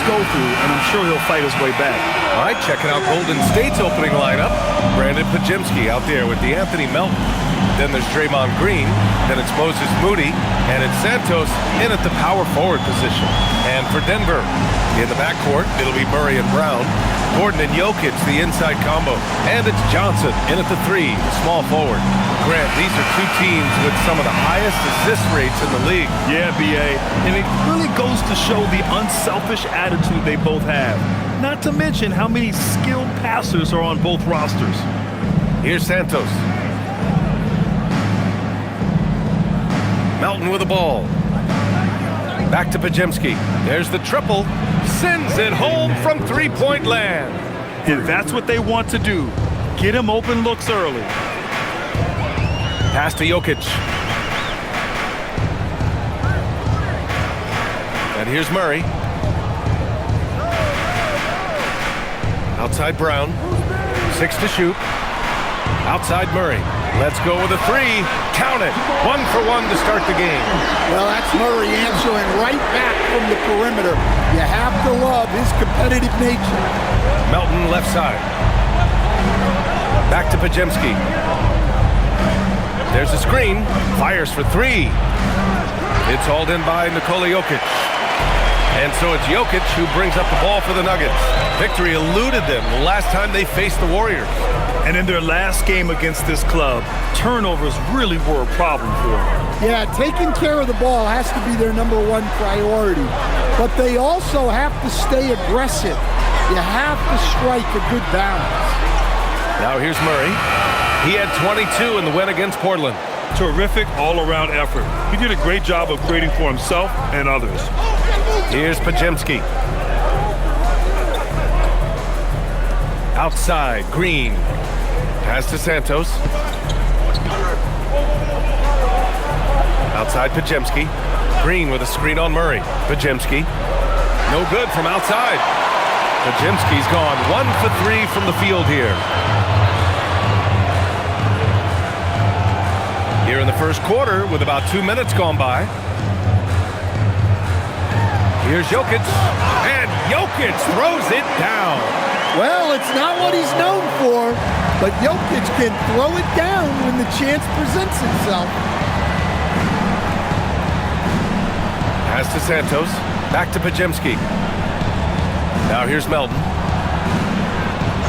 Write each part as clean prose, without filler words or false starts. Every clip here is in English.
teams go through, and I'm sure he'll fight his way back. All right, checking out Golden State's opening lineup. Brandon Pajemski out there with DeAnthony Melton. Then there's Draymond Green. Then it's Moses Moody. And it's Santos in at the power forward position. And for Denver, in the backcourt, it'll be Murray and Brown. Gordon and Jokic, the inside combo. And it's Johnson in at the 3, the small forward. Grant, these are two teams with some of the highest assist rates in the league. Yeah, B.A. And it really goes to show the unselfish attitude they both have. Not to mention how many skilled passers are on both rosters. Here's Santos. Melton with the ball. Back to Pajemski. There's the triple. Sends it home from three-point land. And that's what they want to do. Get him open looks early. Pass to Jokic. And here's Murray. Outside Brown. 6 to shoot. Outside Murray. Let's go with a 3. Count it. 1 for 1 to start the game. Well, that's Murray answering right back from the perimeter. You have to love his competitive nature. Melton left side. Back to Pajemski. There's a screen. Fires for 3. It's hauled in by Nikola Jokic. And so it's Jokic who brings up the ball for the Nuggets. Victory eluded them the last time they faced the Warriors. And in their last game against this club, turnovers really were a problem for them. Yeah, taking care of the ball has to be their #1 priority. But they also have to stay aggressive. You have to strike a good balance. Now here's Murray. He had 22 in the win against Portland. Terrific all-around effort. He did a great job of creating for himself and others. Here's Pajemski. Outside, Green. Pass to Santos. Outside Pajemski. Green with a screen on Murray. Pajemski. No good from outside. Pajemski's gone 1 for 3 from the field here. Here in the first quarter with about 2 minutes gone by. Here's Jokic. And Jokic throws it down. Well, it's not what he's known for, but Jokic can throw it down when the chance presents itself. Pass to Santos. Back to Pajemski. Now here's Melton.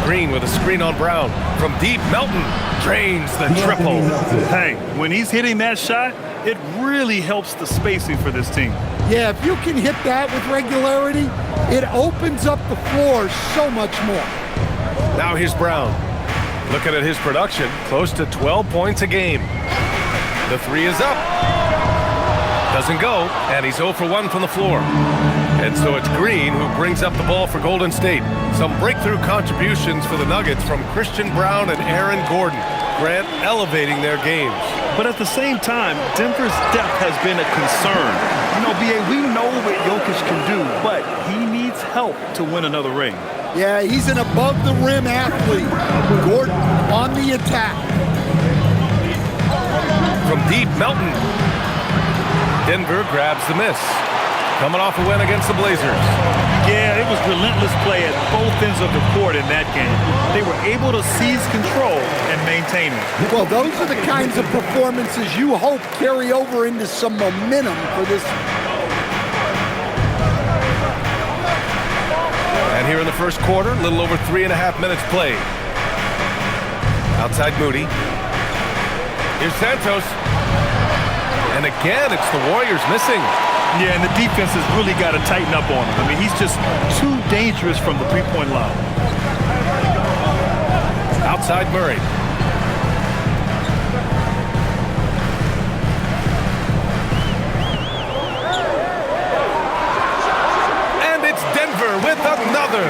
Green with a screen on Brown. From deep, Melton drains the triple. Hey, when he's hitting that shot, it really helps the spacing for this team. Yeah, if you can hit that with regularity, it opens up the floor so much more. Now here's Brown. Looking at his production, close to 12 points a game. The 3 is up. Doesn't go, and he's 0 for 1 from the floor. And so it's Green who brings up the ball for Golden State. Some breakthrough contributions for the Nuggets from Christian Brown and Aaron Gordon. Grant elevating their games. But at the same time, Denver's depth has been a concern. You know, B.A., we know what Jokic can do, but he needs help to win another ring. Yeah, he's an above-the-rim athlete. Gordon on the attack. From deep, Melton. Denver grabs the miss. Coming off a win against the Blazers. Yeah, it was relentless play at both ends of the court in that game. They were able to seize control and maintain it. Well, those are the kinds of performances you hope carry over into some momentum for this. And here in the first quarter, a little over 3.5 minutes played. Outside Moody. Here's Santos. And again, it's the Warriors missing. Yeah, and the defense has really got to tighten up on him. I mean, he's just too dangerous from the three-point line. Outside Murray. And it's Denver with another.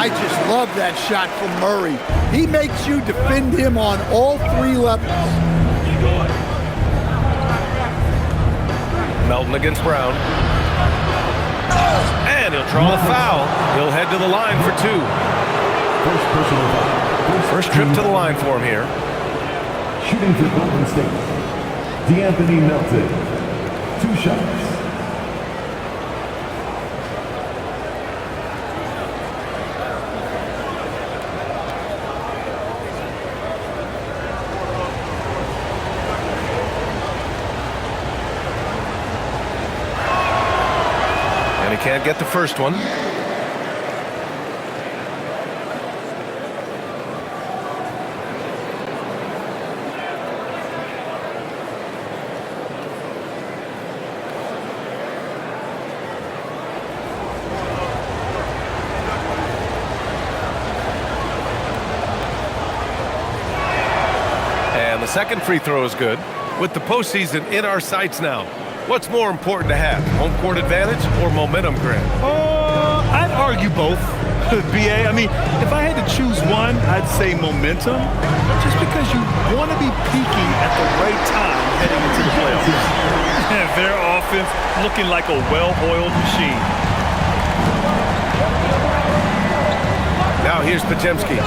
I just love that shot from Murray. He makes you defend him on all 3 levels. Melton against Brown. And he'll draw a foul. He'll head to the line for 2. First trip to the line for him here. Shooting for Golden State, DeAnthony Melton. 2 shots. can't get the first one. The second free throw is good. With the postseason in our sights now, what's more important to have, home court advantage or momentum grab? I'd argue both, BA. I mean, if I had to choose one, I'd say momentum, just because you want to be peaking at the right time heading into the playoffs. Their offense looking like a well-oiled machine. Now here's Pajemski.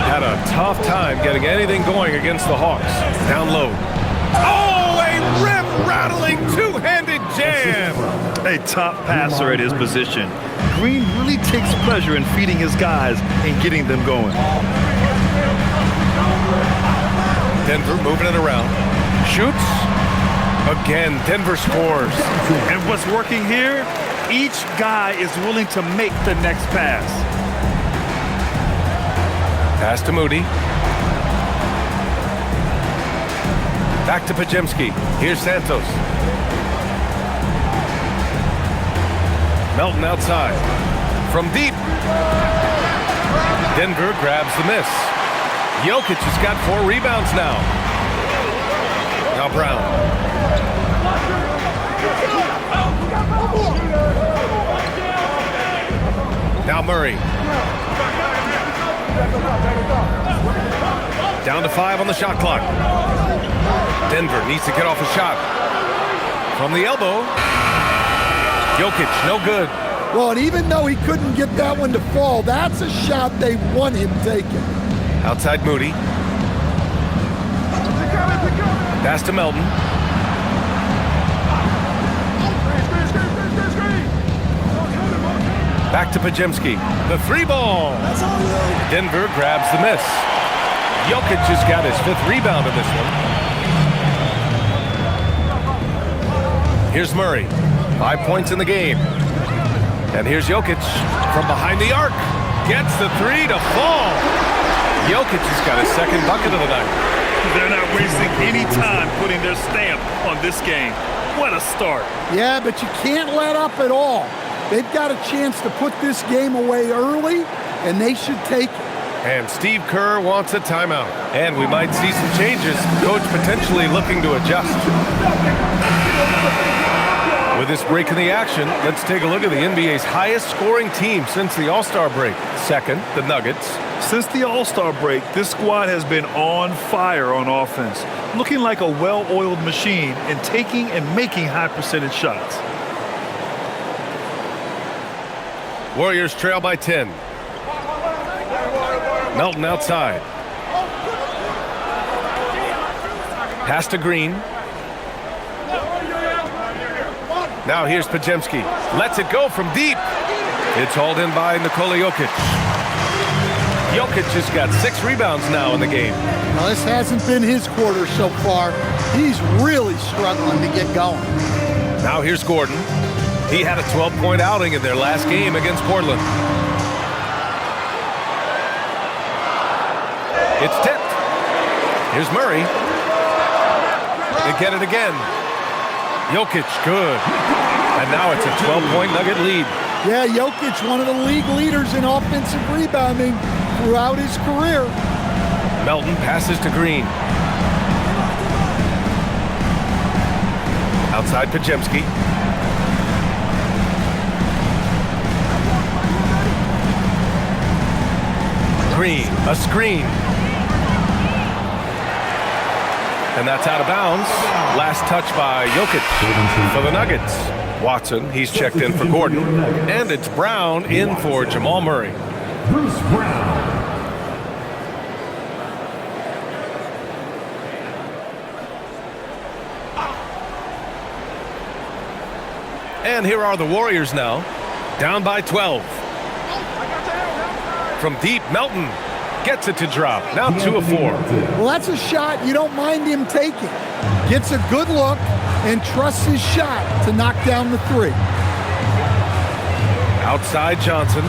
Had a tough time getting anything going against the Hawks. Down low. Oh, a rim-rattling two-handed jam! A top passer at his position. Green really takes pleasure in feeding his guys and getting them going. Denver moving it around. Shoots. Again, Denver scores. And what's working here? Each guy is willing to make the next pass. Pass to Moody. Back to Pajemski. Here's Santos. Melton outside. From deep. Denver grabs the miss. Jokic has got 4 rebounds now. Now Brown. Now Murray. Down to 5 on the shot clock. Denver needs to get off a shot. From the elbow. Jokic, no good. Well, and even though he couldn't get that one to fall, that's a shot they want him taking. Outside Moody. Pass to Melton. Back to Pajemski. The 3-ball. Denver grabs the miss. Jokic has got his 5th rebound in this one. Here's Murray. 5 points in the game. And here's Jokic from behind the arc. Gets the 3 to fall. Jokic has got his 2nd bucket of the night. They're not wasting any time putting their stamp on this game. What a start. Yeah, but you can't let up at all. They've got a chance to put this game away early, and they should take it. And Steve Kerr wants a timeout. And we might see some changes. Coach potentially looking to adjust. With this break in the action, let's take a look at the NBA's highest scoring team since the All-Star break. Second, the Nuggets. Since the All-Star break, this squad has been on fire on offense, looking like a well-oiled machine and taking and making high-percentage shots. Warriors trail by 10. Melton outside. Pass to Green. Now here's Pajemski. Lets it go from deep. It's hauled in by Nikola Jokic. Jokic has got 6 rebounds now in the game. Now, this hasn't been his quarter so far. He's really struggling to get going. Now here's Gordon. He had a 12-point outing in their last game against Portland. It's tipped. Here's Murray. They get it again. Jokic, good. And now it's a 12-point Nugget lead. Yeah, Jokic, one of the league leaders in offensive rebounding throughout his career. Melton passes to Green. Outside Pajemski. Green, a screen. And that's out of bounds. Last touch by Jokic for the Nuggets. Watson, he's checked in for Gordon. And it's Brown in for Jamal Murray. Bruce Brown. And here are the Warriors now, down by 12. From deep, Melton gets it to drop. Now 2 of 4. Well, that's a shot you don't mind him taking. Gets a good look and trusts his shot to knock down the 3. Outside Johnson.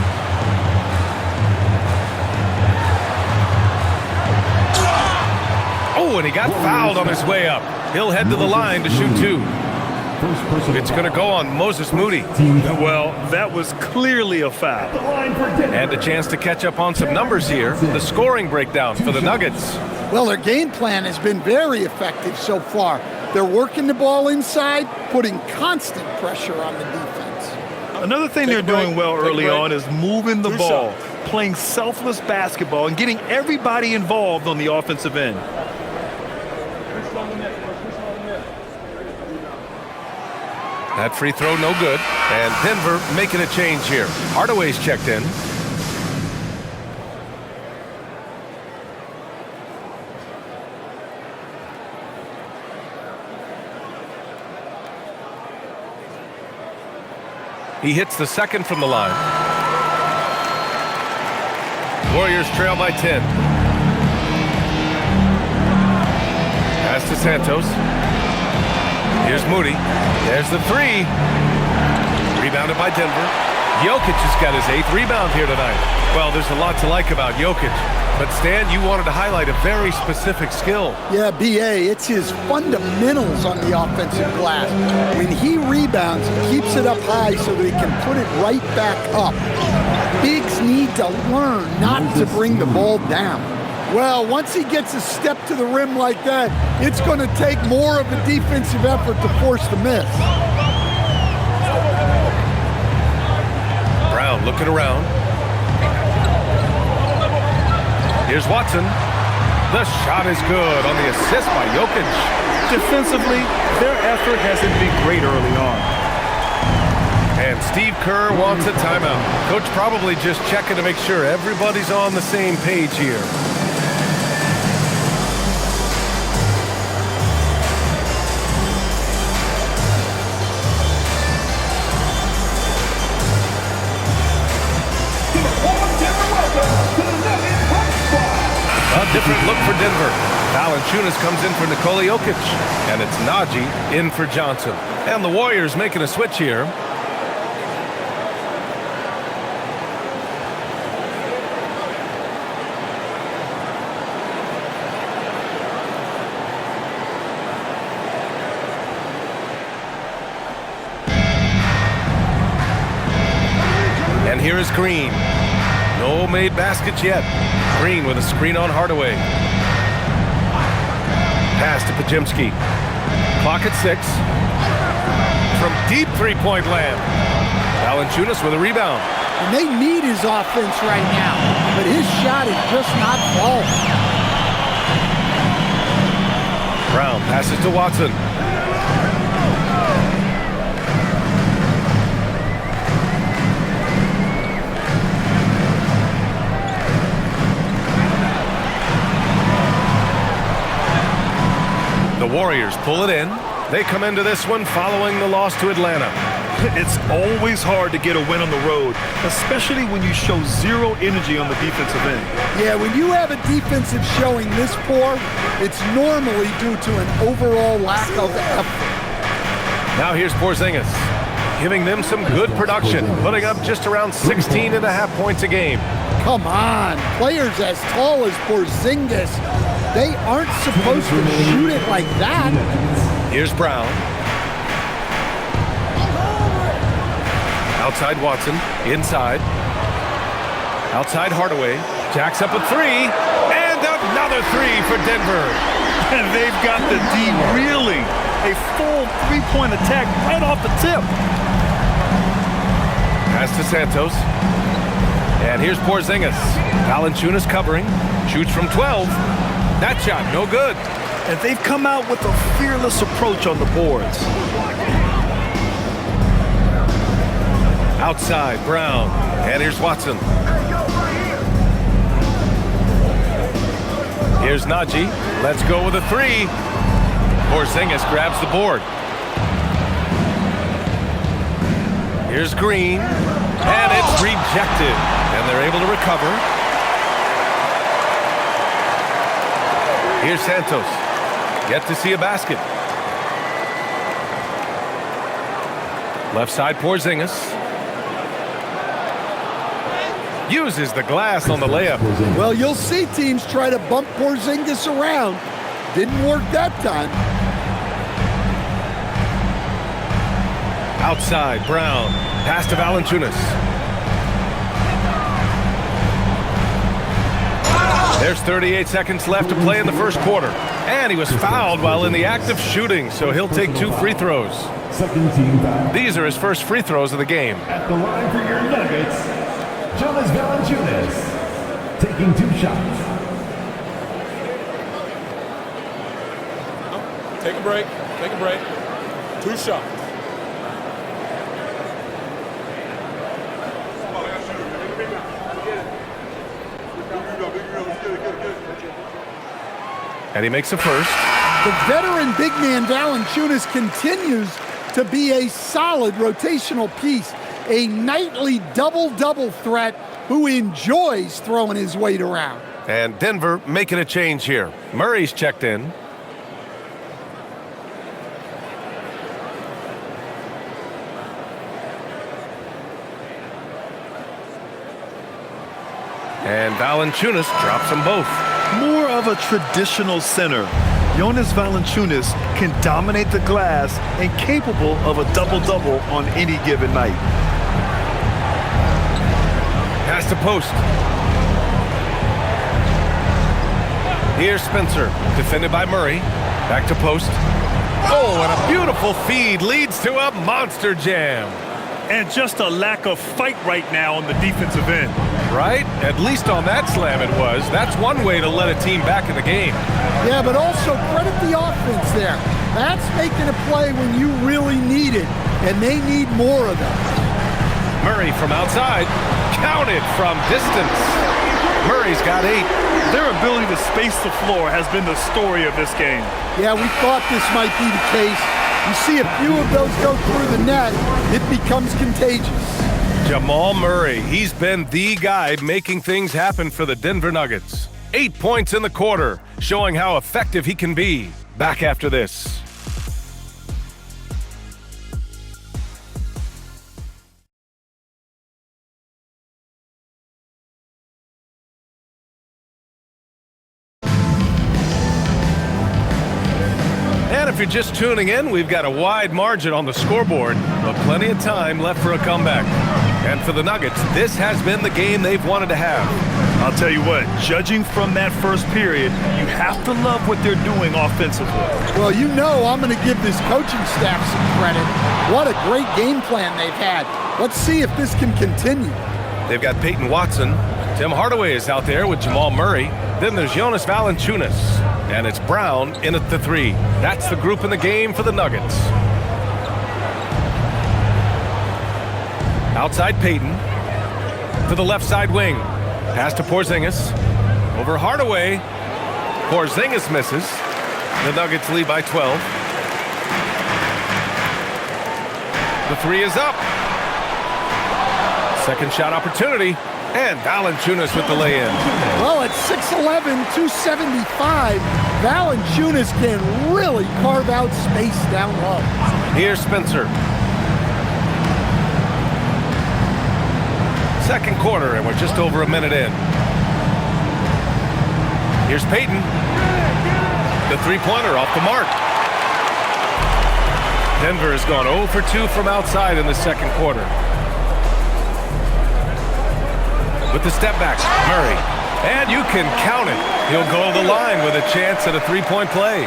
Oh, and he got fouled on his way up. He'll head to the line to shoot 2. It's going to go on Moses Moody. Well, that was clearly a foul. And a chance to catch up on some numbers here. The scoring breakdown for the Nuggets. Well, their game plan has been very effective so far. They're working the ball inside, putting constant pressure on the defense. Another thing they're doing well early on is moving the ball, playing selfless basketball, and getting everybody involved on the offensive end. That free throw no good. And Denver making a change here. Hardaway's checked in. He hits the second from the line. Warriors trail by 10. Pass to Santos. Here's Moody. There's the 3. Rebounded by Denver. Jokic has got his 8th rebound here tonight. Well, there's a lot to like about Jokic. But Stan, you wanted to highlight a very specific skill. Yeah, B.A., it's his fundamentals on the offensive glass. When he rebounds, he keeps it up high so that he can put it right back up. Bigs need to learn not to bring the ball down. Well, once he gets a step to the rim like that, it's going to take more of a defensive effort to force the miss. Brown looking around. Here's Watson. The shot is good on the assist by Jokic. Defensively, their effort hasn't been great early on. And Steve Kerr wants a timeout. Coach probably just checking to make sure everybody's on the same page here. A different look for Denver. Valanciunas comes in for Nikola Jokic. And it's Najee in for Johnson. And the Warriors making a switch here. And here is Green. No made baskets yet. Green with a screen on Hardaway. Pass to Pajimski. Clock at 6. From deep three-point land. Valanciunas with a rebound. And they need his offense right now, but his shot is just not falling. Brown passes to Watson. The Warriors pull it in. They come into this one following the loss to Atlanta. It's always hard to get a win on the road, especially when you show zero energy on the defensive end. Yeah, when you have a defensive showing this poor, it's normally due to an overall lack of effort. Now here's Porzingis, giving them some good production, putting up just around 16.5 points a game. Come on, players as tall as Porzingis, they aren't supposed to shoot it like that. Here's Brown. Outside Watson, inside. Outside Hardaway, jacks up a 3, and another 3 for Denver. And they've got the D reeling. A full three-point attack right off the tip. Pass to Santos. And here's Porzingis. Valanciunas covering. Shoots from 12. That shot, no good. And they've come out with a fearless approach on the boards. Outside, Brown. And here's Watson. Here's Najee. Let's go with a 3. Porzingis grabs the board. Here's Green. And it's rejected. And they're able to recover. Here's Santos. Yet to see a basket. Left side, Porzingis. uses the glass on the layup. Well, you'll see teams try to bump Porzingis around. Didn't work that time. Outside, Brown. Pass to Valanciunas. There's 38 seconds left to play in the first quarter. And he was fouled while in the act of shooting, so he'll take 2 free throws. Second team foul. These are his first free throws of the game. At the line for your Nuggets, Jonas Valanciunas, taking 2 shots. Take a break. Take a break. 2 shots. And he makes a first. The veteran big man Valanciunas continues to be a solid rotational piece, a nightly double-double threat who enjoys throwing his weight around. And Denver making a change here. Murray's checked in. And Valanciunas drops them both. More of a traditional center. Jonas Valanciunas can dominate the glass and capable of a double-double on any given night. Pass to post. Here's Spencer, defended by Murray. Back to post. Oh, and a beautiful feed leads to a monster jam. And just a lack of fight right now on the defensive end. Right? At least on that slam it was. That's one way to let a team back in the game. Yeah, but also credit the offense there. That's making a play when you really need it, and they need more of that. Murray from outside. Counted from distance. Murray's got 8. Their ability to space the floor has been the story of this game. Yeah, we thought this might be the case. You see a few of those go through the net, it becomes contagious. Jamal Murray, he's been the guy making things happen for the Denver Nuggets. 8 points in the quarter, showing how effective he can be. Back after this. And if you're just tuning in, we've got a wide margin on the scoreboard, but plenty of time left for a comeback. And for the Nuggets, this has been the game they've wanted to have. I'll tell you what, judging from that first period, you have to love what they're doing offensively. Well, you know I'm going to give this coaching staff some credit. What a great game plan they've had. Let's see if this can continue. They've got Peyton Watson. Tim Hardaway is out there with Jamal Murray. Then there's Jonas Valanciunas. And it's Brown in at the 3. That's the group in the game for the Nuggets. Outside Peyton to the left side wing. Pass to Porzingis. Over Hardaway. Porzingis misses. The Nuggets lead by 12. The 3 is up. Second shot opportunity. And Valanciunas with the lay-in. Well, at 6'11", 275, Valanciunas can really carve out space down low. Here's Spencer. Second quarter, and we're just over a minute in. Here's Peyton. The three-pointer off the mark. Denver has gone 0 for 2 from outside in the second quarter. With the step back, Murray. And you can count it. He'll go to the line with a chance at a three-point play.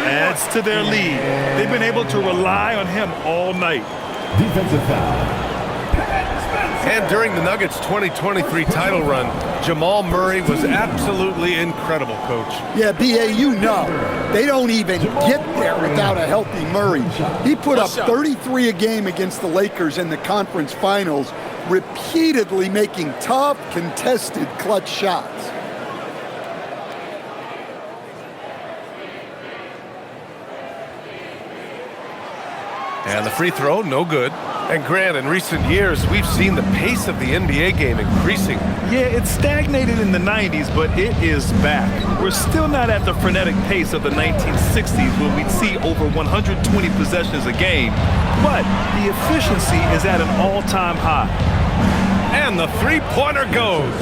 Adds to their lead. They've been able to rely on him all night. Defensive foul. And during the Nuggets' 2023 title run, Jamal Murray was absolutely incredible, Coach. Yeah, B.A., you know, they don't even get there without a healthy Murray. He put up 33 a game against the Lakers in the conference finals, repeatedly making tough, contested, clutch shots. And the free throw, no good. And Grant, in recent years, we've seen the pace of the NBA game increasing. Yeah, it stagnated in the 90s, but it is back. We're still not at the frenetic pace of the 1960s when we'd see over 120 possessions a game, but the efficiency is at an all-time high. And the three-pointer goes.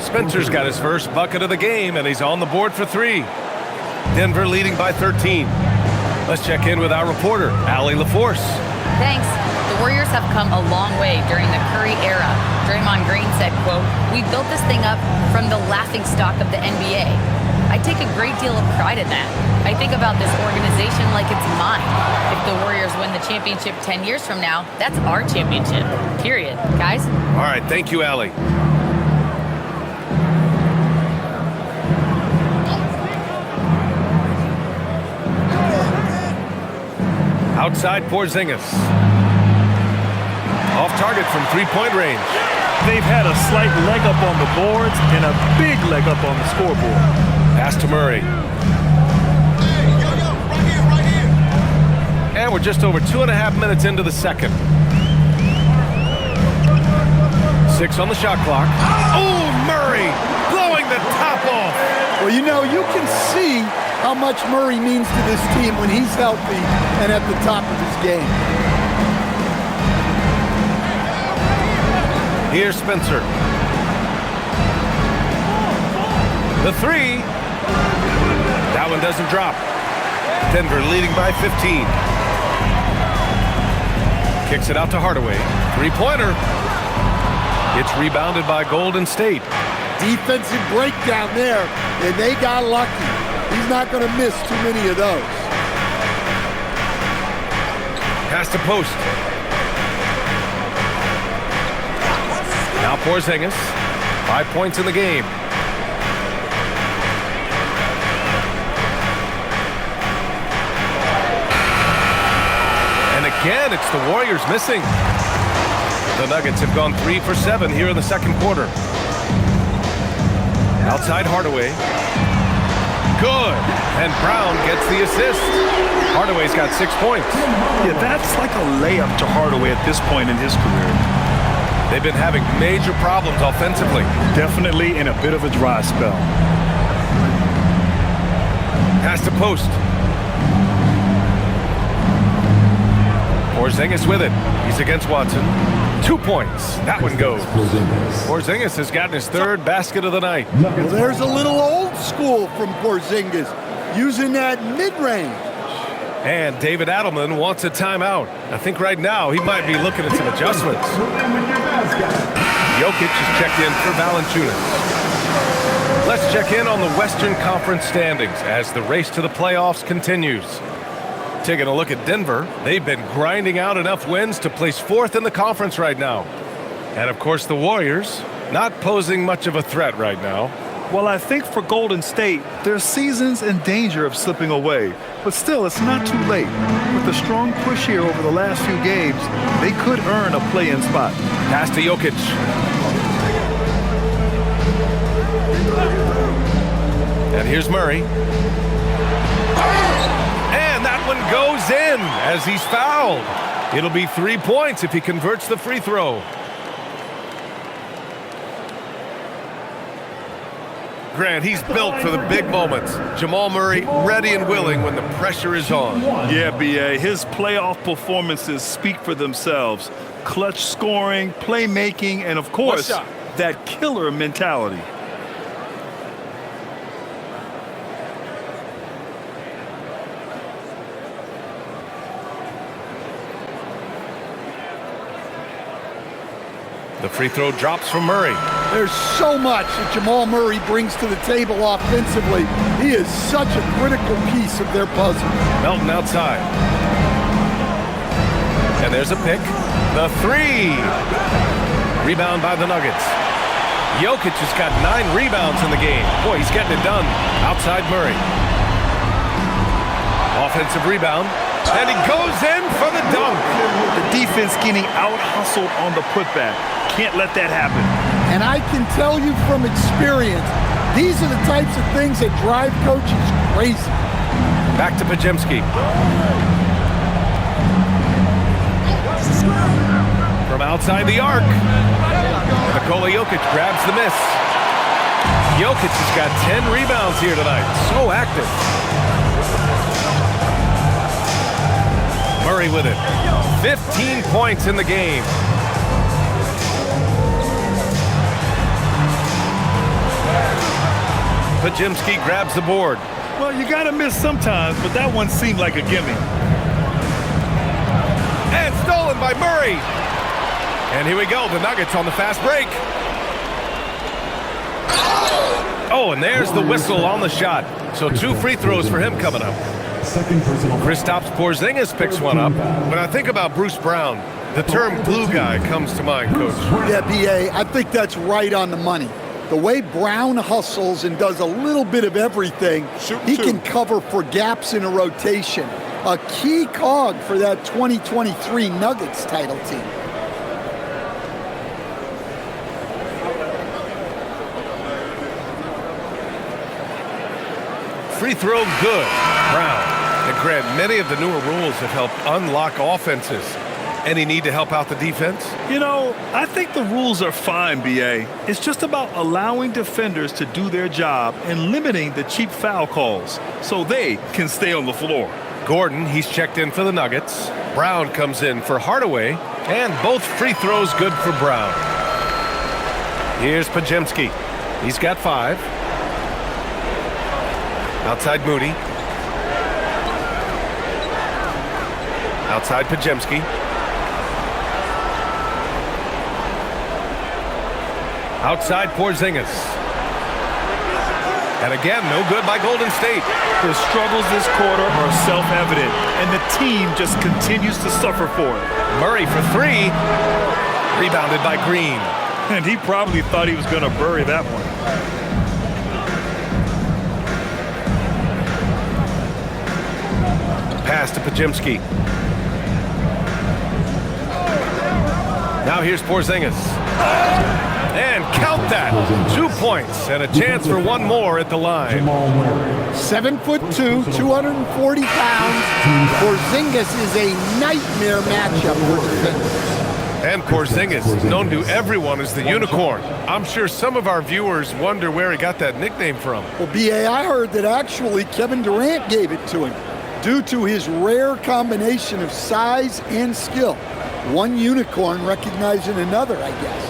Spencer's got his first bucket of the game, and he's on the board for 3. Denver leading by 13. Let's check in with our reporter, Allie LaForce. Thanks. The Warriors have come a long way during the Curry era. Draymond Green said, quote, "We built this thing up from the laughingstock of the NBA. I take a great deal of pride in that. I think about this organization like it's mine. If the Warriors win the championship 10 years from now, that's our championship. Period. Guys?" All right, thank you, Allie. Outside Porzingis. Off target from three-point range. They've had a slight leg up on the boards and a big leg up on the scoreboard. Pass to Murray. And we're just over 2.5 minutes into the second. 6 on the shot clock. Oh, Murray blowing the top off. Well, you know, you can see how much Murray means to this team when he's healthy and at the top of his game. Here's Spencer. The 3. That one doesn't drop. Denver leading by 15. Kicks it out to Hardaway. Three-pointer. It's rebounded by Golden State. Defensive breakdown there, and they got lucky. He's not going to miss too many of those. Pass to post. Now Porzingis. 5 points in the game. And again, it's the Warriors missing. The Nuggets have gone 3 for 7 here in the second quarter. Outside Hardaway. Good. And Brown gets the assist. Hardaway's got 6 points. Yeah, that's like a layup to Hardaway at this point in his career. They've been having major problems offensively. Definitely in a bit of a dry spell. Pass to post. Porzingis with it. He's against Watson. 2 points. That one goes. Porzingis has gotten his 3rd basket of the night. Well, there's a little old school from Porzingis, using that mid-range. And David Adelman wants a timeout. I think right now he might be looking at some adjustments. Jokic is checked in for Valanciunas. Let's check in on the Western Conference standings as the race to the playoffs continues. Taking a look at Denver, they've been grinding out enough wins to place 4th in the conference right now. And of course the Warriors, not posing much of a threat right now. Well, I think for Golden State, their season's in danger of slipping away. But still, it's not too late. With the strong push here over the last few games, they could earn a play-in spot. Pass to Jokic. And here's Murray. And that one goes in as he's fouled. It'll be 3 points if he converts the free throw. Grant, he's built for the big moments. Jamal Murray ready and willing when the pressure is on. Yeah, B.A. His playoff performances speak for themselves. Clutch scoring, playmaking, and of course, that killer mentality. The free throw drops from Murray. There's so much that Jamal Murray brings to the table offensively. He is such a critical piece of their puzzle. Melton outside. And there's a pick. The 3. Rebound by the Nuggets. Jokic has got 9 rebounds in the game. Boy, he's getting it done. Outside Murray. Offensive rebound. And he goes in for the dunk. The defense getting out-hustled on the putback. Can't let that happen. And I can tell you from experience, these are the types of things that drive coaches crazy. Back to Pajemski. From outside the arc. Nikola Jokic grabs the miss. Jokic has got 10 rebounds here tonight. So active. Murray with it. 15 points in the game. Pajimski grabs the board. Well, you got to miss sometimes, but that one seemed like a gimme. And stolen by Murray. And here we go, the Nuggets on the fast break. Oh, and there's the whistle on the shot. So 2 free throws for him coming up. Kristaps Porzingis picks one up. When I think about Bruce Brown, the term glue guy comes to mind, Coach. Yeah, B.A., I think that's right on the money. The way Brown hustles and does a little bit of everything, he can cover for gaps in a rotation. A key cog for that 2023 Nuggets title team. Free throw good. Brown. And Grant, many of the newer rules have helped unlock offenses. Any need to help out the defense? You know, I think the rules are fine, B.A. It's just about allowing defenders to do their job and limiting the cheap foul calls so they can stay on the floor. Gordon, he's checked in for the Nuggets. Brown comes in for Hardaway. And both free throws good for Brown. Here's Pajimski. He's got 5. Outside Moody. Outside Pajimski. Outside Porzingis. And again, no good by Golden State. The struggles this quarter are self-evident, and the team just continues to suffer for it. Murray for 3. Rebounded by Green. And he probably thought he was going to bury that one. Pass to Pajimski. Now here's Porzingis. And count that. 2 points and a chance for one more at the line. 7'2", 240 pounds. Porzingis is a nightmare matchup for defenders. And Porzingis, known to everyone as the unicorn. I'm sure some of our viewers wonder where he got that nickname from. Well, B.A., I heard that actually Kevin Durant gave it to him due to his rare combination of size and skill. One unicorn recognizing another, I guess.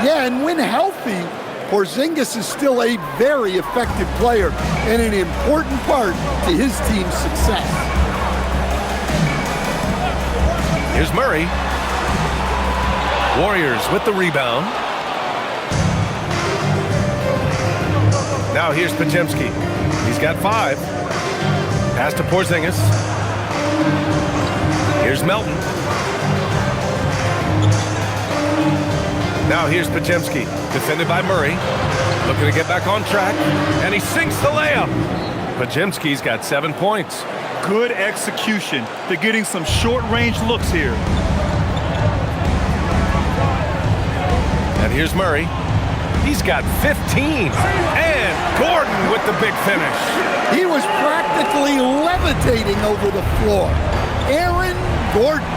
Yeah, and when healthy, Porzingis is still a very effective player and an important part to his team's success. Here's Murray. Warriors with the rebound. Now here's Pajimski. He's got 5. Pass to Porzingis. Here's Melton. Now here's Pajimski. Defended by Murray. Looking to get back on track. And he sinks the layup. Pajimski's got 7 points. Good execution. They're getting some short-range looks here. And here's Murray. He's got 15. And Gordon with the big finish. He was practically levitating over the floor. Aaron Gordon.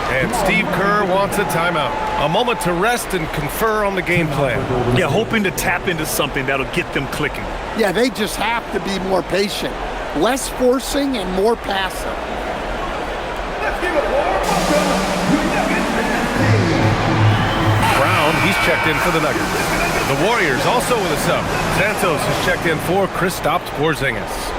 And Steve Kerr wants a timeout. A moment to rest and confer on the game plan. Yeah, hoping to tap into something that'll get them clicking. Yeah, they just have to be more patient. Less forcing and more passing. Brown, he's checked in for the Nuggets. The Warriors also with a sub. Santos has checked in for Kristaps Porzingis.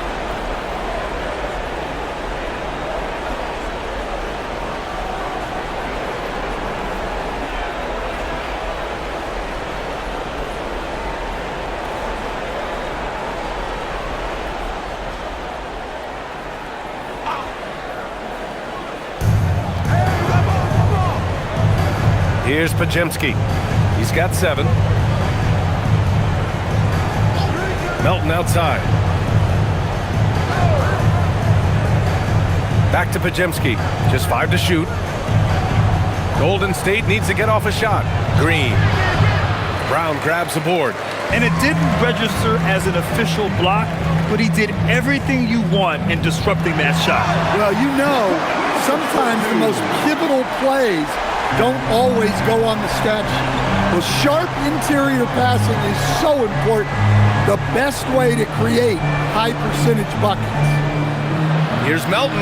Here's Pajimski. He's got 7. Melton outside. Back to Pajimski. Just 5 to shoot. Golden State needs to get off a shot. Green. Brown grabs the board. And it didn't register as an official block, but he did everything you want in disrupting that shot. Well, you know, sometimes the most pivotal plays don't always go on the stat sheet. Well, sharp interior passing is so important. The best way to create high percentage buckets. Here's Melton.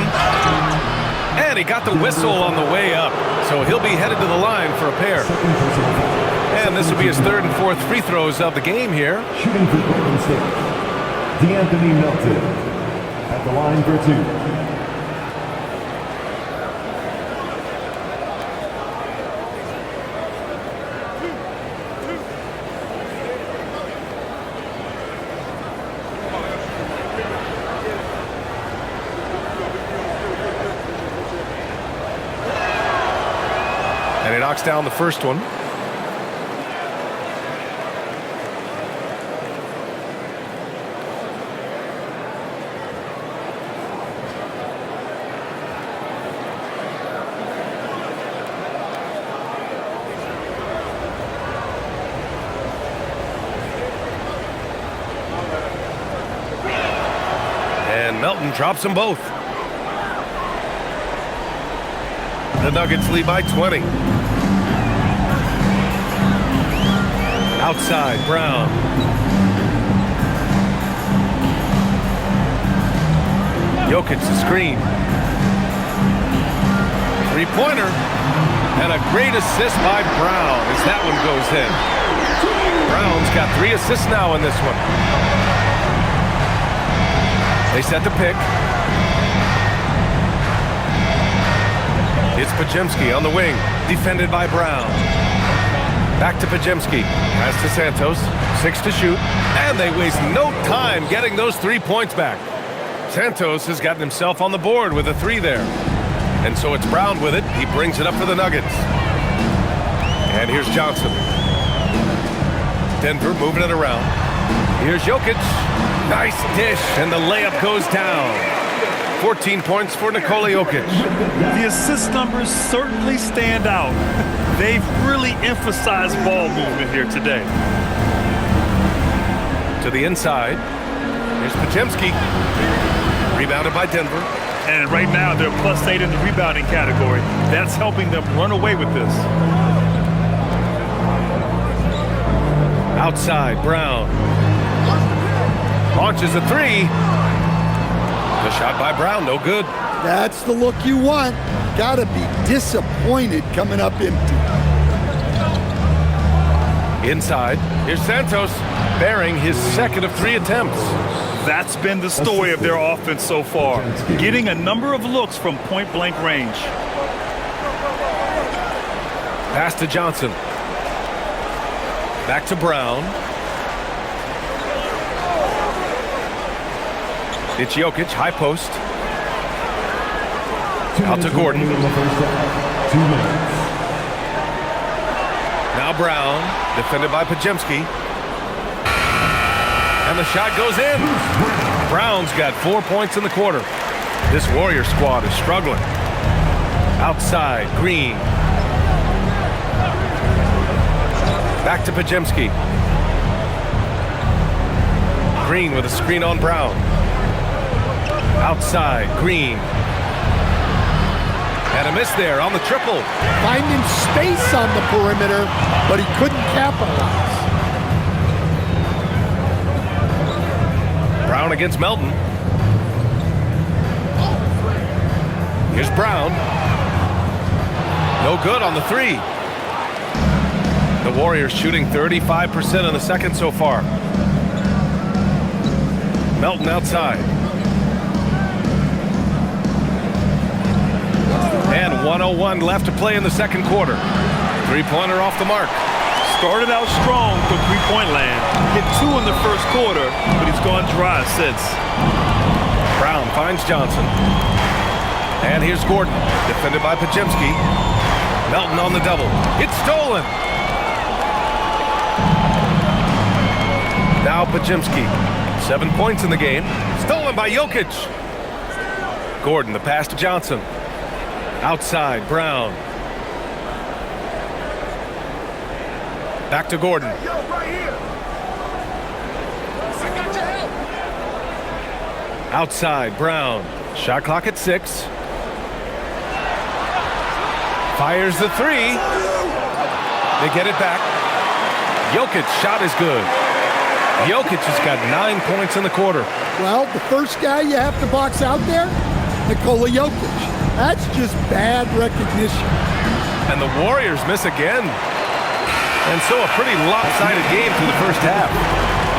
And he got the whistle on the way up. So he'll be headed to the line for a pair. And this will be his third and fourth free throws of the game here. Shooting for Golden State, D'Anthony Melton at the line for 2. And he knocks down the first one. And Melton drops them both. The Nuggets lead by 20. Outside, Brown. Jokic the screen. Three-pointer. And a great assist by Brown as that one goes in. Brown's got 3 assists now in this one. They set the pick. It's Podziemski on the wing, defended by Brown. Back to Podziemski, pass to Santos, 6 to shoot, and they waste no time getting those 3 points back. Santos has gotten himself on the board with a 3 there. And so it's Brown with it. He brings it up for the Nuggets. And here's Johnson. Denver moving it around. Here's Jokic. Nice dish, and the layup goes down. 14 points for Nikola Jokic. The assist numbers certainly stand out. They've really emphasized ball movement here today. To the inside. Here's Podziemski. Rebounded by Denver. And right now they're +8 in the rebounding category. That's helping them run away with this. Outside, Brown. Launches a 3. The shot by Brown, no good. That's the look you want. Gotta be disappointed coming up empty. Inside, here's Santos, bearing his second of 3 attempts. That's been the story of their offense so far, getting a number of looks from point-blank range. Pass to Johnson. Back to Brown. It's Jokic, high post. Out to Gordon. 2 minutes. Now Brown, defended by Podziemski. And the shot goes in. Brown's got 4 points in the quarter. This Warrior squad is struggling. Outside, Green. Back to Podziemski. Green with a screen on Brown. Outside, Green. And a miss there on the triple. Finding space on the perimeter, but he couldn't capitalize. Brown against Melton. Here's Brown. No good on the 3. The Warriors shooting 35% in the second so far. Melton outside. And 1:01 left to play in the second quarter. 3-pointer off the mark. Started out strong from three-point land. Hit 2 in the first quarter, but he's gone dry since. Brown finds Johnson. And here's Gordon, defended by Podziemski. Melton on the double. It's stolen. Now Podziemski. 7 points in the game. Stolen by Jokic. Gordon, the pass to Johnson. Outside, Brown. Back to Gordon. Outside, Brown. Shot clock at 6. Fires the 3. They get it back. Jokic's shot is good. Jokic has got 9 points in the quarter. Well, the first guy you have to box out there, Nikola Jokic. That's just bad recognition. And the Warriors miss again. And so a pretty lopsided game through the first half.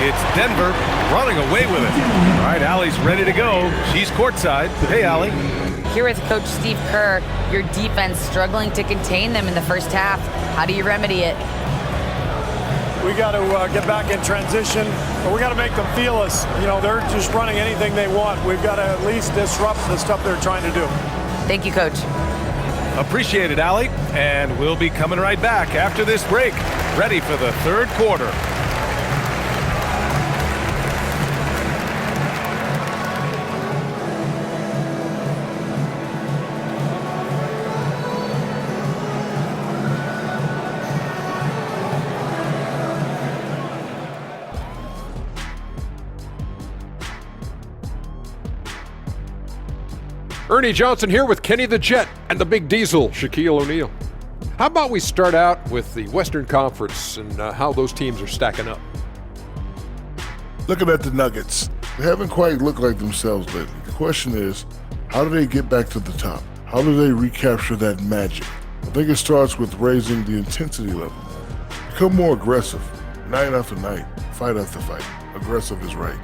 It's Denver running away with it. All right, Allie's ready to go. She's courtside. Hey, Allie. Here with Coach Steve Kerr, your defense struggling to contain them in the first half. How do you remedy it? We got to get back in transition, but we got to make them feel us. You know, they're just running anything they want. We've got to at least disrupt the stuff they're trying to do. Thank you, Coach. Appreciate it, Allie. And we'll be coming right back after this break, ready for the third quarter. Ernie Johnson here with Kenny the Jet and the Big Diesel, Shaquille O'Neal. How about we start out with the Western Conference and how those teams are stacking up? Looking at the Nuggets, they haven't quite looked like themselves lately. The question is, how do they get back to the top? How do they recapture that magic? I think it starts with raising the intensity level. Become more aggressive, night after night, fight after fight. Aggressive is right.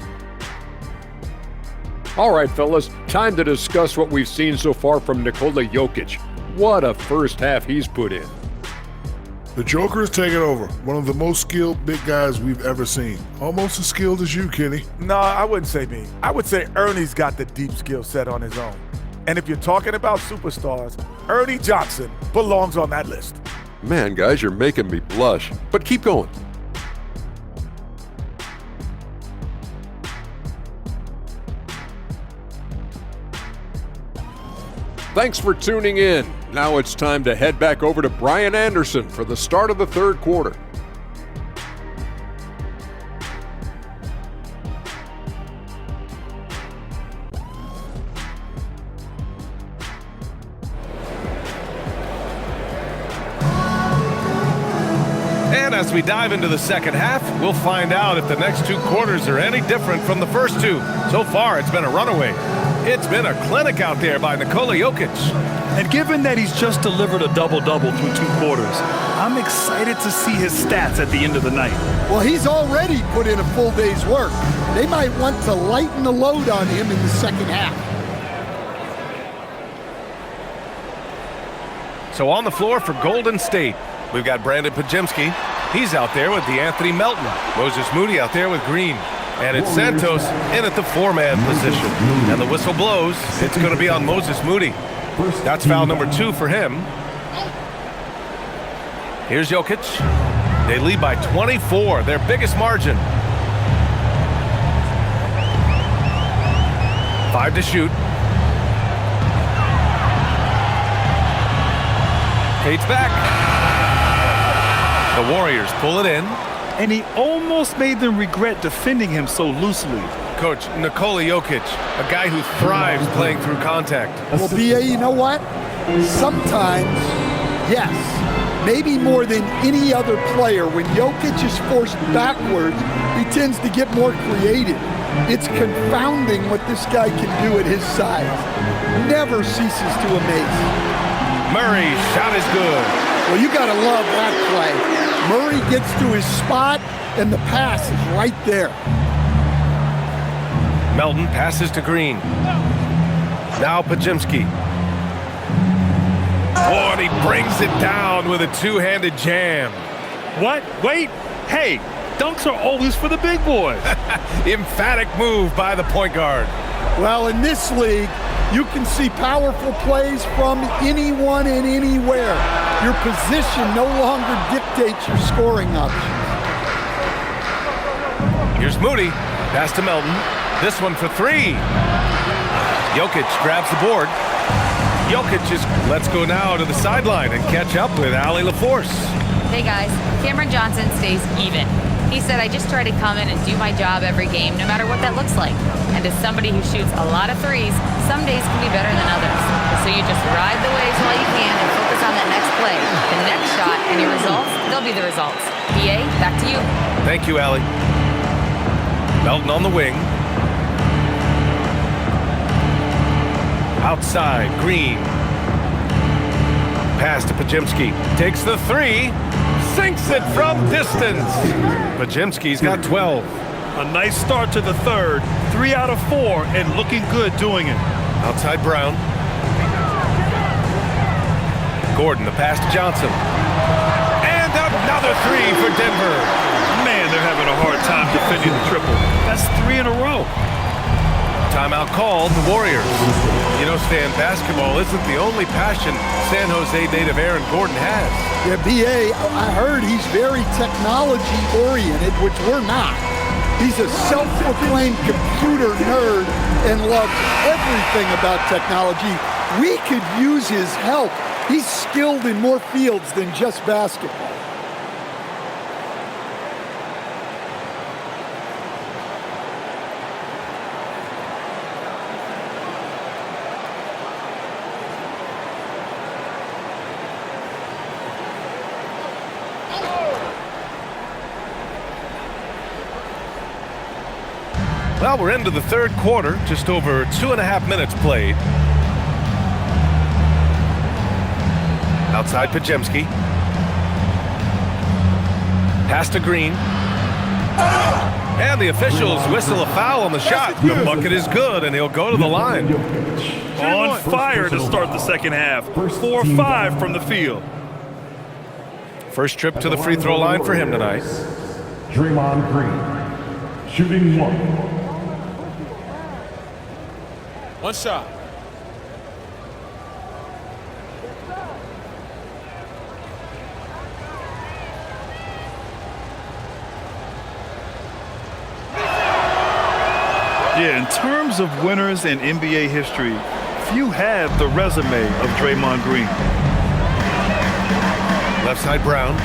All right, fellas, time to discuss what we've seen so far from Nikola Jokic. What a first half he's put in. The Joker is taking over. One of the most skilled big guys we've ever seen. Almost as skilled as you, Kenny. No, I wouldn't say me. I would say Ernie's got the deep skill set on his own. And if you're talking about superstars, Ernie Johnson belongs on that list. Man, guys, you're making me blush. But keep going. Thanks for tuning in. Now it's time to head back over to Brian Anderson for the start of the third quarter. And as we dive into the second half, we'll find out if the next two quarters are any different from the first two. So far, it's been a runaway. It's been a clinic out there by Nikola Jokic. And given that he's just delivered a double-double through two quarters, I'm excited to see his stats at the end of the night. Well, he's already put in a full day's work. They might want to lighten the load on him in the second half. So on the floor for Golden State, we've got Brandon Pajemski. He's out there with DeAnthony Melton. Moses Moody out there with Green. And it's Santos in at the four-man position. And the whistle blows. It's going to be on Moses Moody. That's foul number 2 for him. Here's Jokic. They lead by 24, their biggest margin. 5 to shoot. Fades back. The Warriors pull it in. And he almost made them regret defending him so loosely. Coach, Nikola Jokic, a guy who thrives playing through contact. Well, B.A., you know what? Sometimes, yes, maybe more than any other player, when Jokic is forced backwards, he tends to get more creative. It's confounding what this guy can do at his size. Never ceases to amaze. Murray, shot is good. Well, you got to love that play. Murray gets to his spot, and the pass is right there. Melton passes to Green. Now Pajemski. Oh, and he brings it down with a two-handed jam. What? Wait. Hey, dunks are always for the big boys. Emphatic move by the point guard. Well, in this league, you can see powerful plays from anyone and anywhere. Your position no longer dictates your scoring options. Here's Moody. Pass to Melton. This one for 3. Jokic grabs the board. Jokic just lets go now to the sideline and catch up with Allie LaForce. Hey guys, Cameron Johnson stays even. He said, I just try to come in and do my job every game, no matter what that looks like. And as somebody who shoots a lot of threes, some days can be better than others. So you just ride the waves while you can and focus on that next play, the next shot, and your results, they'll be the results. BA, back to you. Thank you, Allie. Melton on the wing. Outside, Green. Pass to Pajemski. Takes the 3. sinks it from distance. Pajemski's got 12. A nice start to the third. 3 out of 4 and looking good doing it. Outside Brown. Gordon, the pass to Johnson. And another 3 for Denver. Man, they're having a hard time defending the triple. That's 3 in a row. Timeout called, the Warriors. You know, Stan, basketball isn't the only passion San Jose native Aaron Gordon has. Yeah, B.A., I heard he's very technology-oriented, which we're not. He's a self-proclaimed computer nerd and loves everything about technology. We could use his help. He's skilled in more fields than just basketball. Well, we're into the third quarter, just over 2.5 minutes played. Outside Pajemski. Pass to Green. And the officials whistle a foul on the shot. The bucket is good, and he'll go to the line. On fire to start the second half. 4-5 from the field. First trip to the free throw line for him tonight. Draymond Green, shooting 1. One shot. Yeah, in terms of winners in NBA history, few have the resume of Draymond Green. Left side Brown.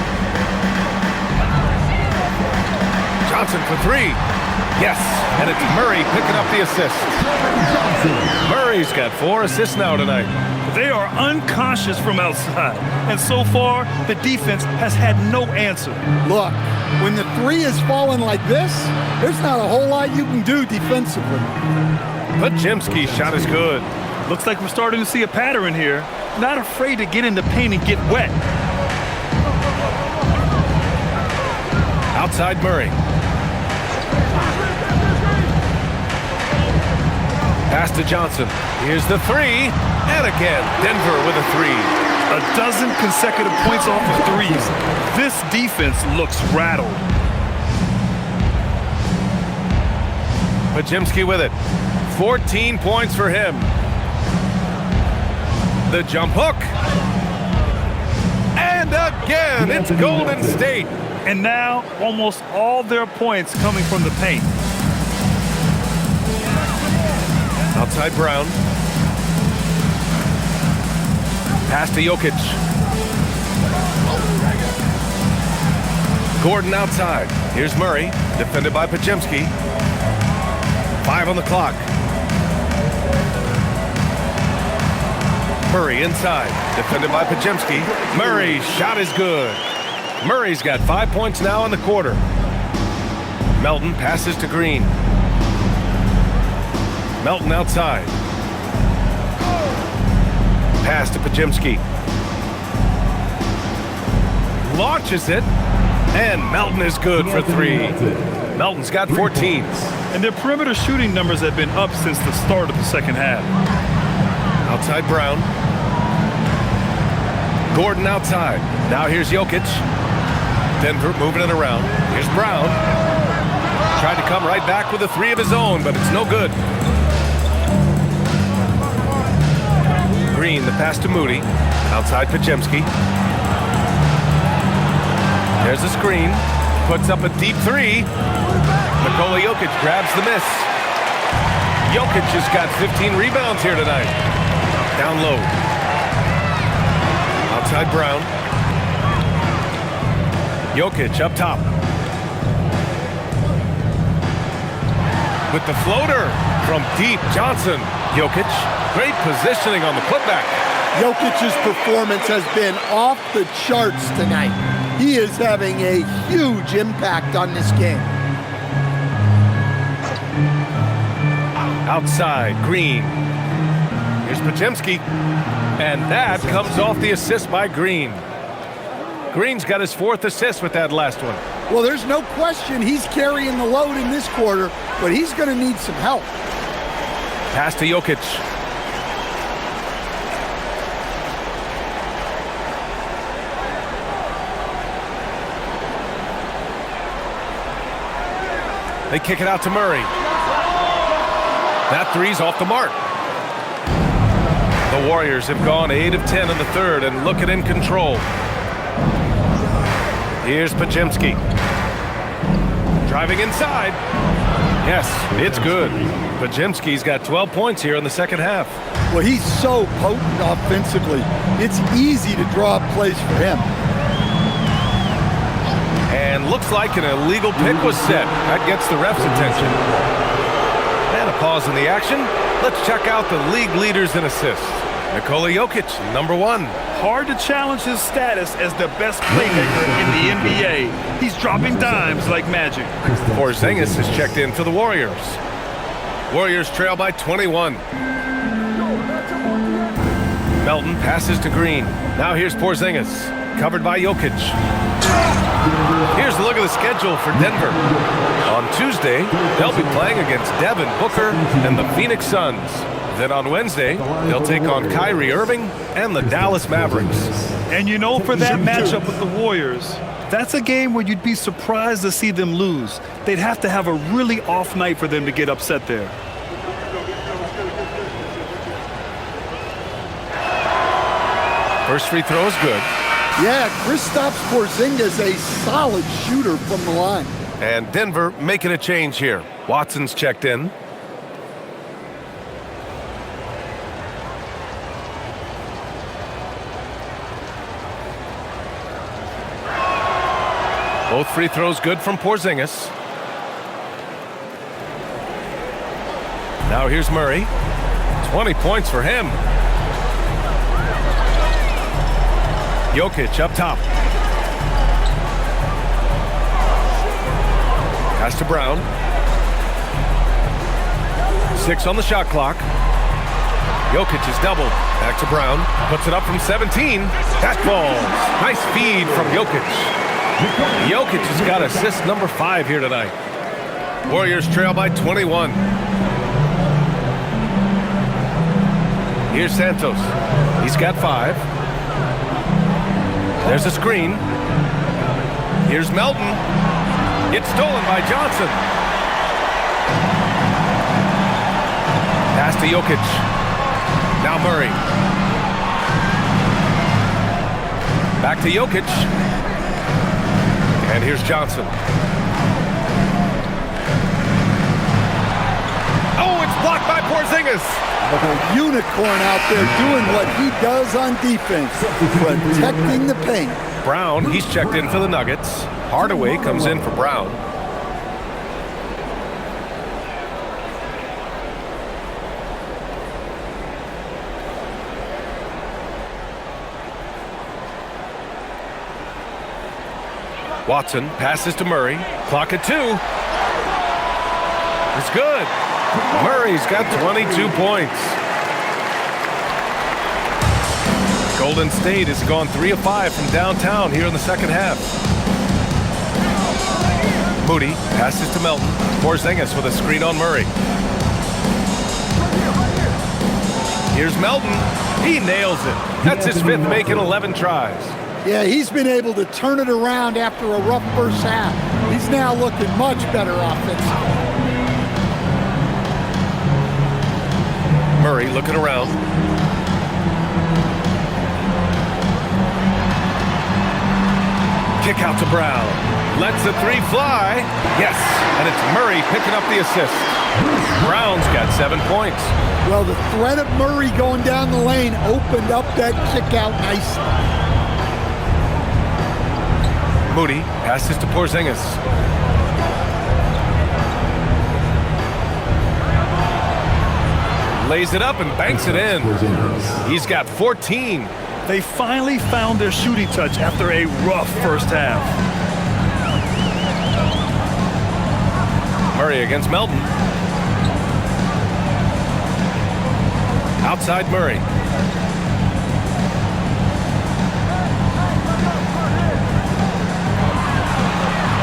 Johnson for 3. Yes, and it's Murray picking up the assist. Murray's got 4 assists now tonight. They are unconscious from outside, and so far, the defense has had no answer. Look, when the 3 is falling like this, there's not a whole lot you can do defensively. Pajemski's shot is good. Looks like we're starting to see a pattern here. Not afraid to get in the paint and get wet. Outside Murray. Pass to Johnson. Here's the 3. And again, Denver with a 3. A dozen consecutive points off of threes. This defense looks rattled. Pajemski with it. 14 points for him. The jump hook. And again, it's Golden State. And now, almost all their points coming from the paint. Outside Brown. Pass to Jokic. Gordon outside. Here's Murray, defended by Pajemski. 5 on the clock. Murray inside, defended by Pajemski. Murray's shot is good. Murray's got 5 points now in the quarter. Melton passes to Green. Melton outside. Pass to Pajemski. Launches it. And Melton is good for 3. Melton's got 14. And their perimeter shooting numbers have been up since the start of the second half. Outside Brown. Gordon outside. Now here's Jokic. Denver moving it around. Here's Brown. Tried to come right back with a 3 of his own, but it's no good. Green, the pass to Moody. Outside Pajemski. There's a screen. Puts up a deep 3. Nikola Jokic grabs the miss. Jokic has got 15 rebounds here tonight. Down low. Outside Brown. Jokic up top. With the floater from deep, Johnson. Jokic, great positioning on the putback. Jokic's performance has been off the charts tonight. He is having a huge impact on this game. Outside, Green. Here's Pajemski. And that comes off the assist by Green. Green's got his 4th assist with that last one. Well, there's no question he's carrying the load in this quarter, but he's going to need some help. Pass to Jokic. They kick it out to Murray. That three's off the mark. The Warriors have gone 8 of 10 in the third and looking in control. Here's Pajemski. Driving inside. Yes, it's good. Pajemski's got 12 points here in the second half. Well, he's so potent offensively. It's easy to draw up plays for him. And looks like an illegal pick was set. That gets the ref's attention. And a pause in the action. Let's check out the league leaders in assists. Nikola Jokic, number 1. Hard to challenge his status as the best playmaker in the NBA. He's dropping dimes like magic. Porzingis has checked in for the Warriors. Warriors trail by 21. Melton passes to Green. Now here's Porzingis, covered by Jokic. Here's a look at the schedule for Denver. On Tuesday, they'll be playing against Devin Booker and the Phoenix Suns. Then on Wednesday, they'll take on Kyrie Irving and the Dallas Mavericks. And you know, for that matchup with the Warriors, that's a game where you'd be surprised to see them lose. They'd have to have a really off night for them to get upset there. First free throw is good. Yeah, Kristaps Porzingis, a solid shooter from the line. And Denver making a change here. Watson's checked in. Both free throws good from Porzingis. Now here's Murray. 20 points for him. Jokic up top. Pass to Brown. 6 on the shot clock. Jokic is doubled. Back to Brown. Puts it up from 17. That falls. Nice feed from Jokic. Jokic has got assist number 5 here tonight. Warriors trail by 21. Here's Santos. He's got 5. There's a screen. Here's Melton. It's stolen by Johnson. Pass to Jokic. Now Murray. Back to Jokic. And here's Johnson. Oh, it's blocked by Porzingis. A unicorn out there doing what he does on defense, protecting the paint. Brown, he's checked in for the Nuggets. Hardaway comes in for Brown. Watson passes to Murray. Clock at 2. It's good. Murray's got 22 points. Golden State has gone 3 of 5 from downtown here in the second half. Moody passes to Melton. Porzingis with a screen on Murray. Here's Melton. He nails it. That's his 5th make in 11 tries. Yeah, he's been able to turn it around after a rough first half. He's now looking much better offensively. Murray looking around. Kick out to Brown. Lets the 3 fly. Yes, and it's Murray picking up the assist. Brown's got 7 points. Well, the threat of Murray going down the lane opened up that kick out nicely. Moody passes to Porzingis. Lays it up and banks it in. He's got 14. They finally found their shooting touch after a rough first half. Murray against Melton. Outside Murray.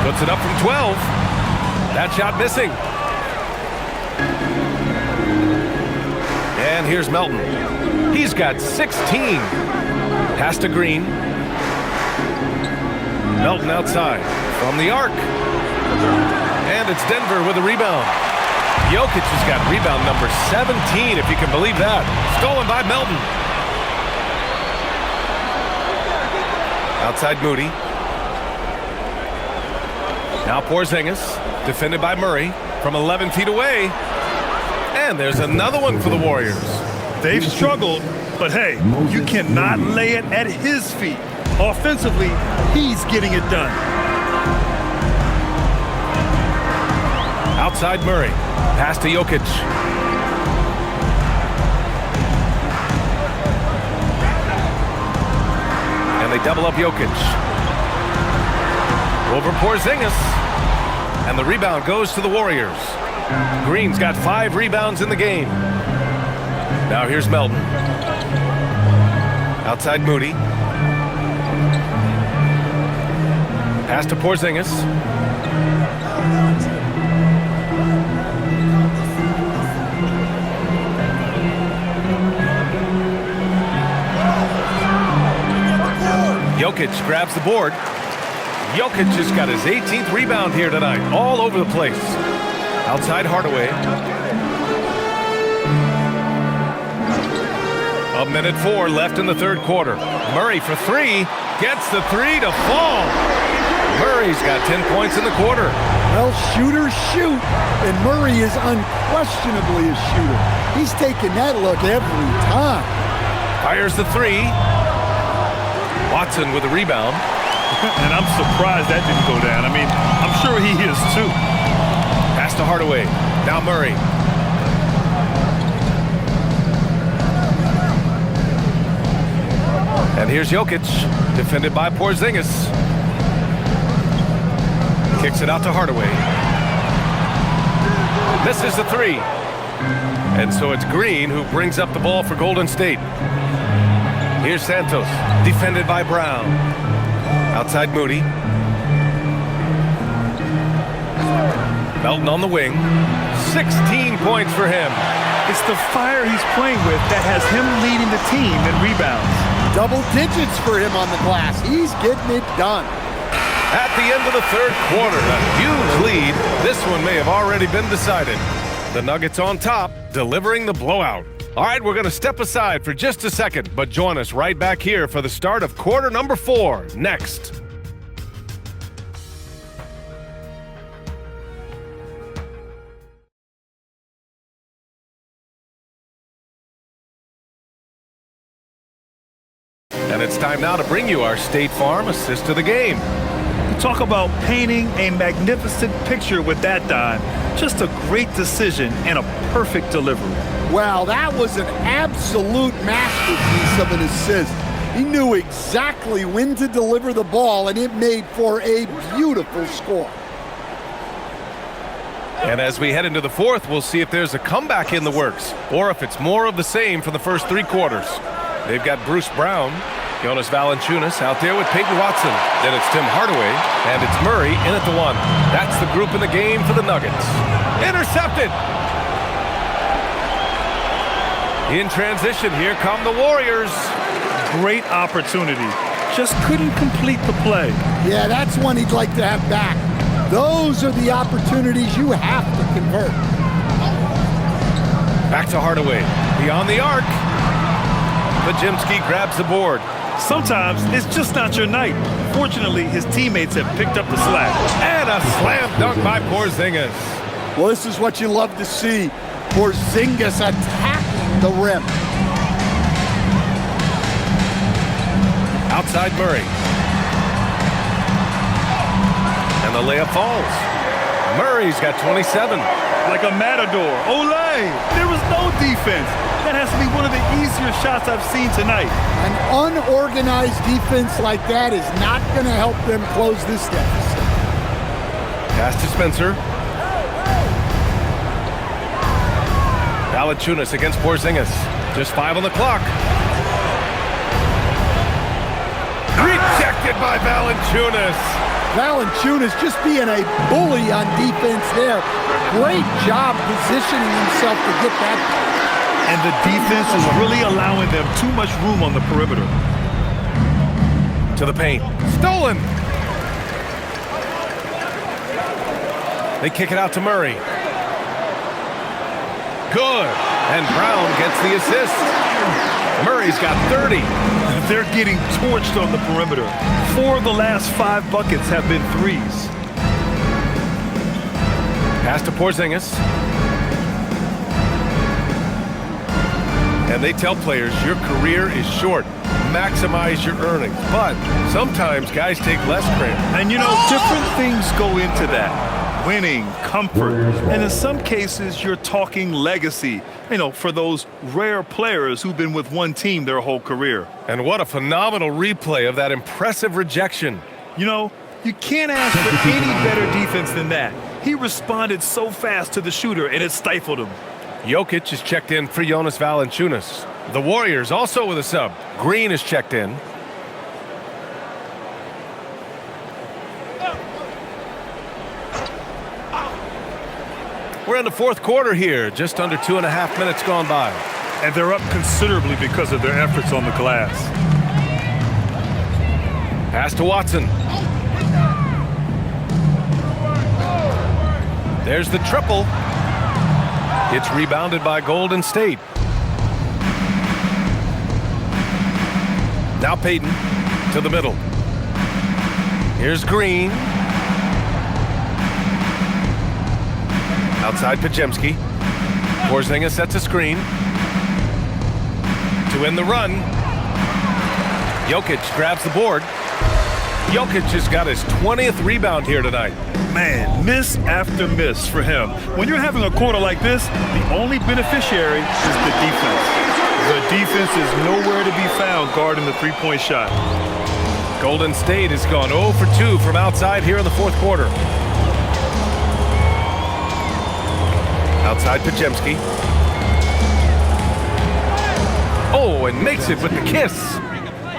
Puts it up from 12. That shot missing. And here's Melton. He's got 16. Pass to Green. Melton outside from the arc. And it's Denver with a rebound. Jokic has got rebound number 17, if you can believe that. Stolen by Melton. Outside Moody. Now Porzingis, defended by Murray from 11 feet away. And there's another one for the Warriors. They've struggled, but hey, you cannot lay it at his feet. Offensively, he's getting it done. Outside Murray. Pass to Jokic. And they double up Jokic. Over Porzingis. And the rebound goes to the Warriors. Green's got 5 rebounds in the game. Now here's Melton. Outside Moody. Pass to Porzingis. Jokic grabs the board. Jokic has got his 18th rebound here tonight, all over the place. Outside Hardaway. A minute 4 left in the third quarter. Murray for 3. Gets the 3 to fall. Murray's got 10 points in the quarter. Well, shooters shoot, and Murray is unquestionably a shooter. He's taking that look every time. Fires the 3. Watson with a rebound. And I'm surprised that didn't go down. I mean, I'm sure he is too. Pass to Hardaway. Now Murray. And here's Jokic, defended by Porzingis. Kicks it out to Hardaway. Misses the 3. And so it's Green who brings up the ball for Golden State. Here's Santos, defended by Brown. Outside Moody. Melton on the wing. 16 points for him. It's the fire he's playing with that has him leading the team in rebounds. Double digits for him on the glass. He's getting it done. At the end of the third quarter, a huge lead. This one may have already been decided. The Nuggets on top, delivering the blowout. All right, we're going to step aside for just a second, but join us right back here for the start of quarter number 4 next. And it's time now to bring you our State Farm assist of the game. Talk about painting a magnificent picture with that dime. Just a great decision and a perfect delivery. Wow, that was an absolute masterpiece of an assist. He knew exactly when to deliver the ball, and it made for a beautiful score. And as we head into the fourth, we'll see if there's a comeback in the works, or if it's more of the same for the first 3 quarters. They've got Bruce Brown, Jonas Valanciunas out there with Peyton Watson. Then it's Tim Hardaway, and it's Murray in at the 1. That's the group in the game for the Nuggets. Intercepted! In transition, here come the Warriors. Great opportunity. Just couldn't complete the play. Yeah, that's one he'd like to have back. Those are the opportunities you have to convert. Back to Hardaway. Beyond the arc. Pajimski grabs the board. Sometimes it's just not your night. Fortunately, his teammates have picked up the slack. And a slam dunk by Porzingis. Well, this is what you love to see. Porzingis attacking the rim. Outside Murray. And the layup falls. Murray's got 27. Like a matador. Olay! There was no defense. That has to be one of the easier shots I've seen tonight. An unorganized defense like that is not going to help them close this deficit. Pass to Spencer. Valanciunas against Porzingis. Just 5 on the clock. Rejected by Valanciunas. Valanciunas just being a bully on defense there. Great job positioning himself to get that. And the defense is really allowing them too much room on the perimeter. To the paint. Stolen! They kick it out to Murray. Good. And Brown gets the assist. Murray's got 30. They're getting torched on the perimeter. 4 of the last 5 buckets have been threes. Pass to Porzingis. And they tell players your career is short. Maximize your earnings. But sometimes guys take less credit. And you know, different things go into that. Winning, comfort, and in some cases, you're talking legacy, you know, for those rare players who've been with one team their whole career. And what a phenomenal replay of that impressive rejection. You know, you can't ask for any better defense than that. He responded so fast to the shooter, and it stifled him. Jokic is checked in for Jonas Valanciunas. The Warriors also with a sub. Green is checked in. We're in the fourth quarter here, just under 2.5 minutes gone by. And they're up considerably because of their efforts on the glass. Pass to Watson. There's the triple. It's rebounded by Golden State. Now Payton to the middle. Here's Green. Outside Pajemski. Porzingis sets a screen. To end the run. Jokic grabs the board. Jokic has got his 20th rebound here tonight. Man, miss after miss for him. When you're having a quarter like this, the only beneficiary is the defense. The defense is nowhere to be found guarding the three-point shot. Golden State has gone 0 for 2 from outside here in the fourth quarter. Outside Pajemski. Oh, and makes it with the kiss.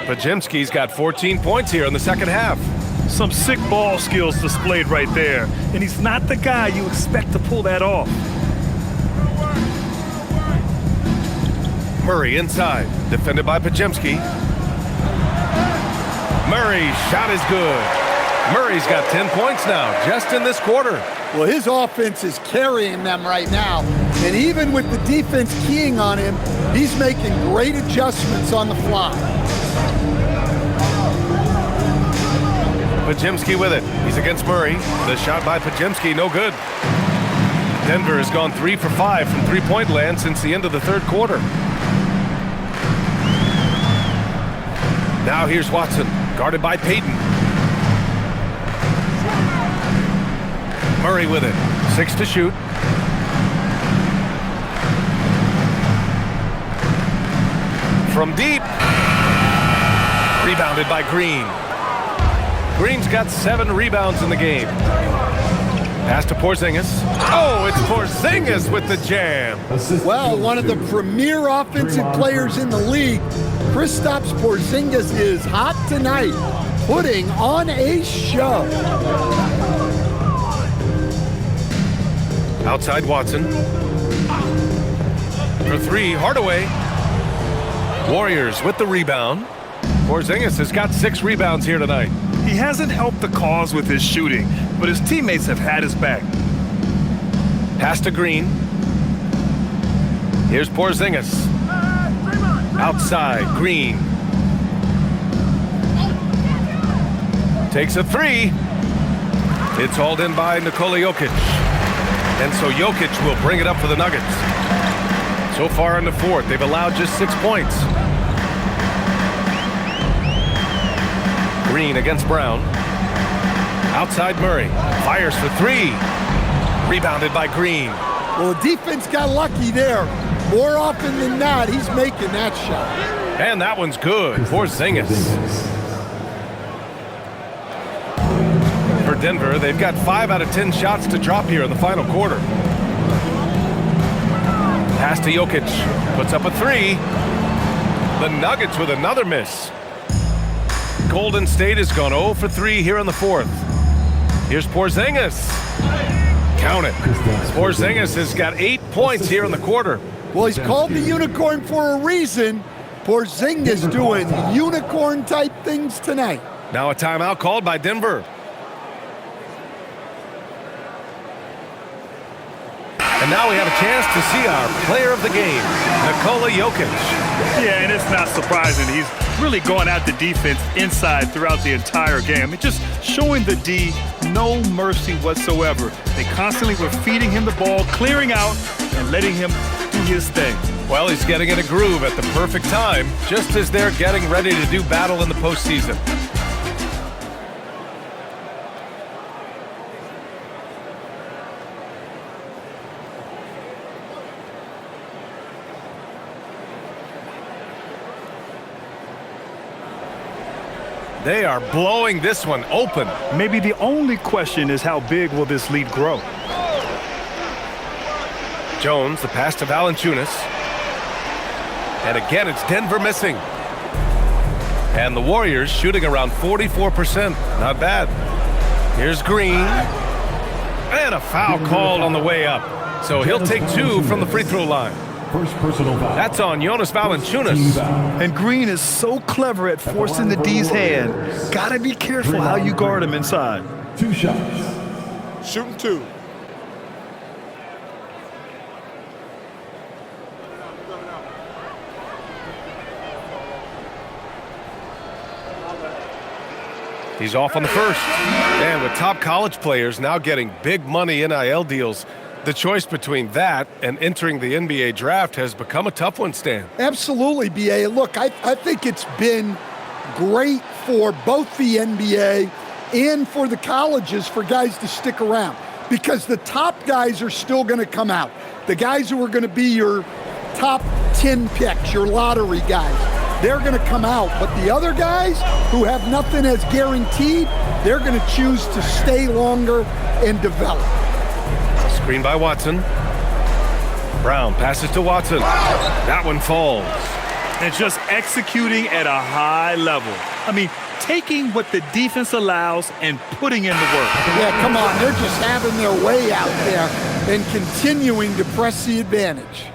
Pajemski's got 14 points here in the second half. Some sick ball skills displayed right there. And he's not the guy you expect to pull that off. Murray inside. Defended by Pajemski. Murray's shot is good. Murray's got 10 points now, just in this quarter. Well, his offense is carrying them right now. And even with the defense keying on him, he's making great adjustments on the fly. Pajemski with it. He's against Murray. The shot by Pajemski, no good. Denver has gone 3 for 5 from three-point land since the end of the third quarter. Now here's Watson, guarded by Payton. Murray with it. 6 to shoot. From deep. Rebounded by Green. Green's got 7 rebounds in the game. Pass to Porzingis. Oh, it's Porzingis with the jam. Well, one of the premier offensive players in the league, Kristaps Porzingis is hot tonight, putting on a show. Outside Watson. For 3, Hardaway. Warriors with the rebound. Porzingis has got 6 rebounds here tonight. He hasn't helped the cause with his shooting, but his teammates have had his back. Pass to Green. Here's Porzingis. Outside, Green. Takes a 3. It's hauled in by Nikola Jokic. And so Jokic will bring it up for the Nuggets. So far in the fourth, they've allowed just 6 points. Green against Brown. Outside Murray. Fires for 3. Rebounded by Green. Well, the defense got lucky there. More often than not, he's making that shot. And that one's good. Porzingis. For Denver, they've got 5 out of 10 shots to drop here in the final quarter. Pass to Jokic. Puts up a 3. The Nuggets with another miss. Golden State has gone 0 for 3 here in the fourth. Here's Porzingis. Count it. Porzingis has got 8 points here in the quarter. Well, he's called the unicorn for a reason. Porzingis doing unicorn-type things tonight. Now a timeout called by Denver. And now we have a chance to see our player of the game, Nikola Jokic. Yeah, and it's not surprising. He's really going at the defense inside throughout the entire game. It's just showing the D no mercy whatsoever. They constantly were feeding him the ball, clearing out, and letting him do his thing. Well, he's getting in a groove at the perfect time, just as they're getting ready to do battle in the postseason. They are blowing this one open. Maybe the only question is how big will this lead grow? Jones, the pass to Valanciunas. And again, it's Denver missing. And the Warriors shooting around 44%. Not bad. Here's Green. And a foul called on the way up. So he'll take 2 from the free throw line. First personal foul. That's on Jonas Valanciunas. And Green is so clever at forcing the D's hand. Gotta be careful how you guard him inside. 2 shots. Shooting 2. He's off on the first. And with top college players now getting big money NIL deals, the choice between that and entering the NBA draft has become a tough one, Stan. Absolutely, BA. Look, I think it's been great for both the NBA and for the colleges for guys to stick around because the top guys are still going to come out. The guys who are going to be your top 10 picks, your lottery guys, they're going to come out. But the other guys who have nothing as guaranteed, they're going to choose to stay longer and develop. Screen by Watson. Brown passes to Watson. That one falls. And just executing at a high level. I mean, taking what the defense allows and putting in the work. Yeah, come on. They're just having their way out there and continuing to press the advantage.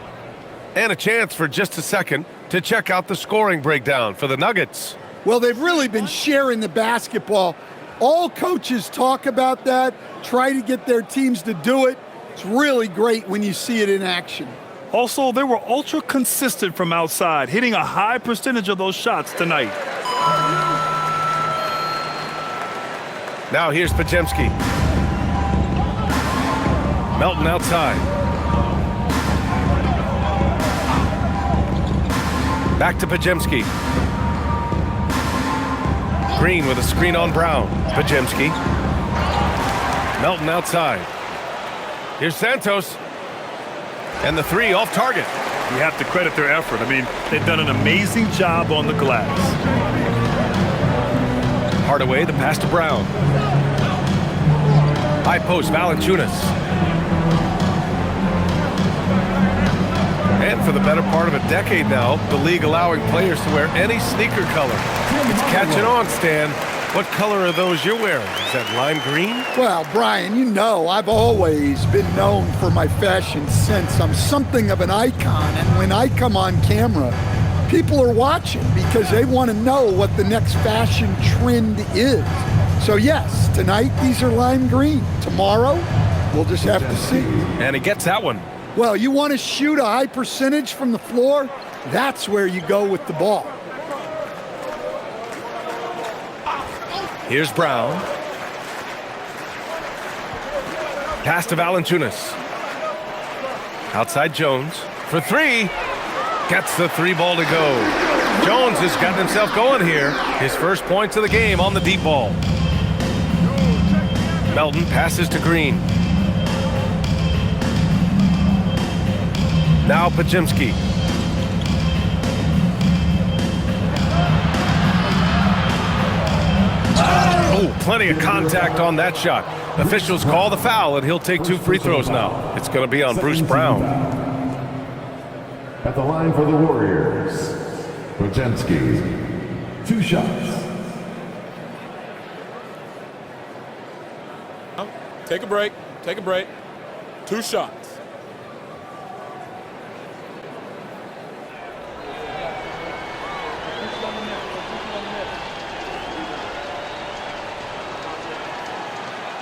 And a chance for just a second to check out the scoring breakdown for the Nuggets. Well, they've really been sharing the basketball. All coaches talk about that, try to get their teams to do it. It's really great when you see it in action. Also, they were ultra consistent from outside, hitting a high percentage of those shots tonight. Now here's Podziemski. Melton outside. Back to Podziemski. Green with a screen on Brown. Podziemski. Melton outside. Here's Santos. And the 3 off target. You have to credit their effort. I mean, they've done an amazing job on the glass. Hardaway, the pass to Brown. High post, Valanciunas. And for the better part of a decade now, the league allowing players to wear any sneaker color. It's catching on, Stan. What color are those you're wearing? Is that lime green? Well, Brian, you know I've always been known for my fashion sense. I'm something of an icon, and when I come on camera, people are watching because they want to know what the next fashion trend is. So yes, tonight these are lime green. Tomorrow, we'll just have to see. And he gets that one. Well, you want to shoot a high percentage from the floor? That's where you go with the ball. Here's Brown. Pass to Valanciunas. Outside Jones for 3. Gets the 3 ball to go. Jones has gotten himself going here. His first points of the game on the deep ball. Melton passes to Green. Now Podziemski. Oh, plenty of contact on that shot. Officials call the foul, and he'll take 2 free throws now. It's going to be on Bruce Brown. At the line for the Warriors, Podziemski. 2 shots. Take a break. Take a break. 2 shots.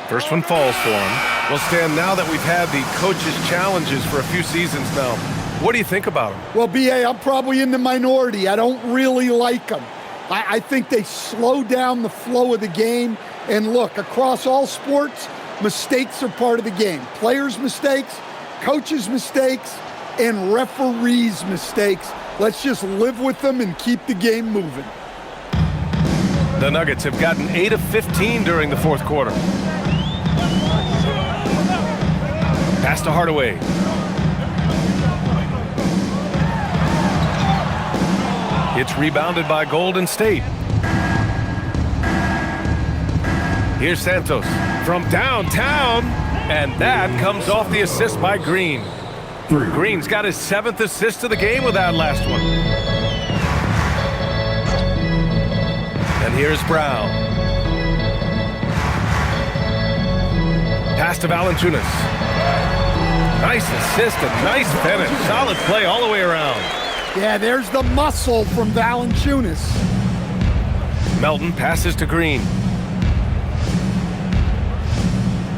First one falls for him. Well, Stan, now that we've had the coaches' challenges for a few seasons now, what do you think about them? Well, B.A., I'm probably in the minority. I don't really like them. I think they slow down the flow of the game. And look, across all sports, mistakes are part of the game. Players' mistakes, coaches' mistakes, and referees' mistakes. Let's just live with them and keep the game moving. The Nuggets have gotten 8 of 15 during the fourth quarter. Pass to Hardaway. It's rebounded by Golden State. Here's Santos from downtown, and that comes off the assist by Green. Green's got his 7th assist of the game with that last one. And here's Brown. Pass to Valanciunas. Nice assist and nice finish. Solid play all the way around. Yeah, there's the muscle from Valanciunas. Melton passes to Green.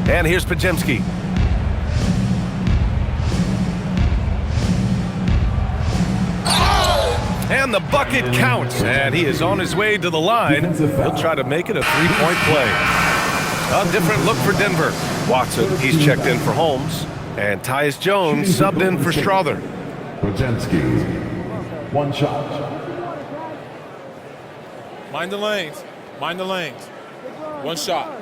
And here's Pajemski. And the bucket counts. And he is on his way to the line. He'll try to make it a 3-point play. A different look for Denver. Watson, he's checked in for Holmes. And Tyus Jones subbed in for Strother. Pajemski, 1 shot. Mind the lanes. Mind the lanes. 1 shot.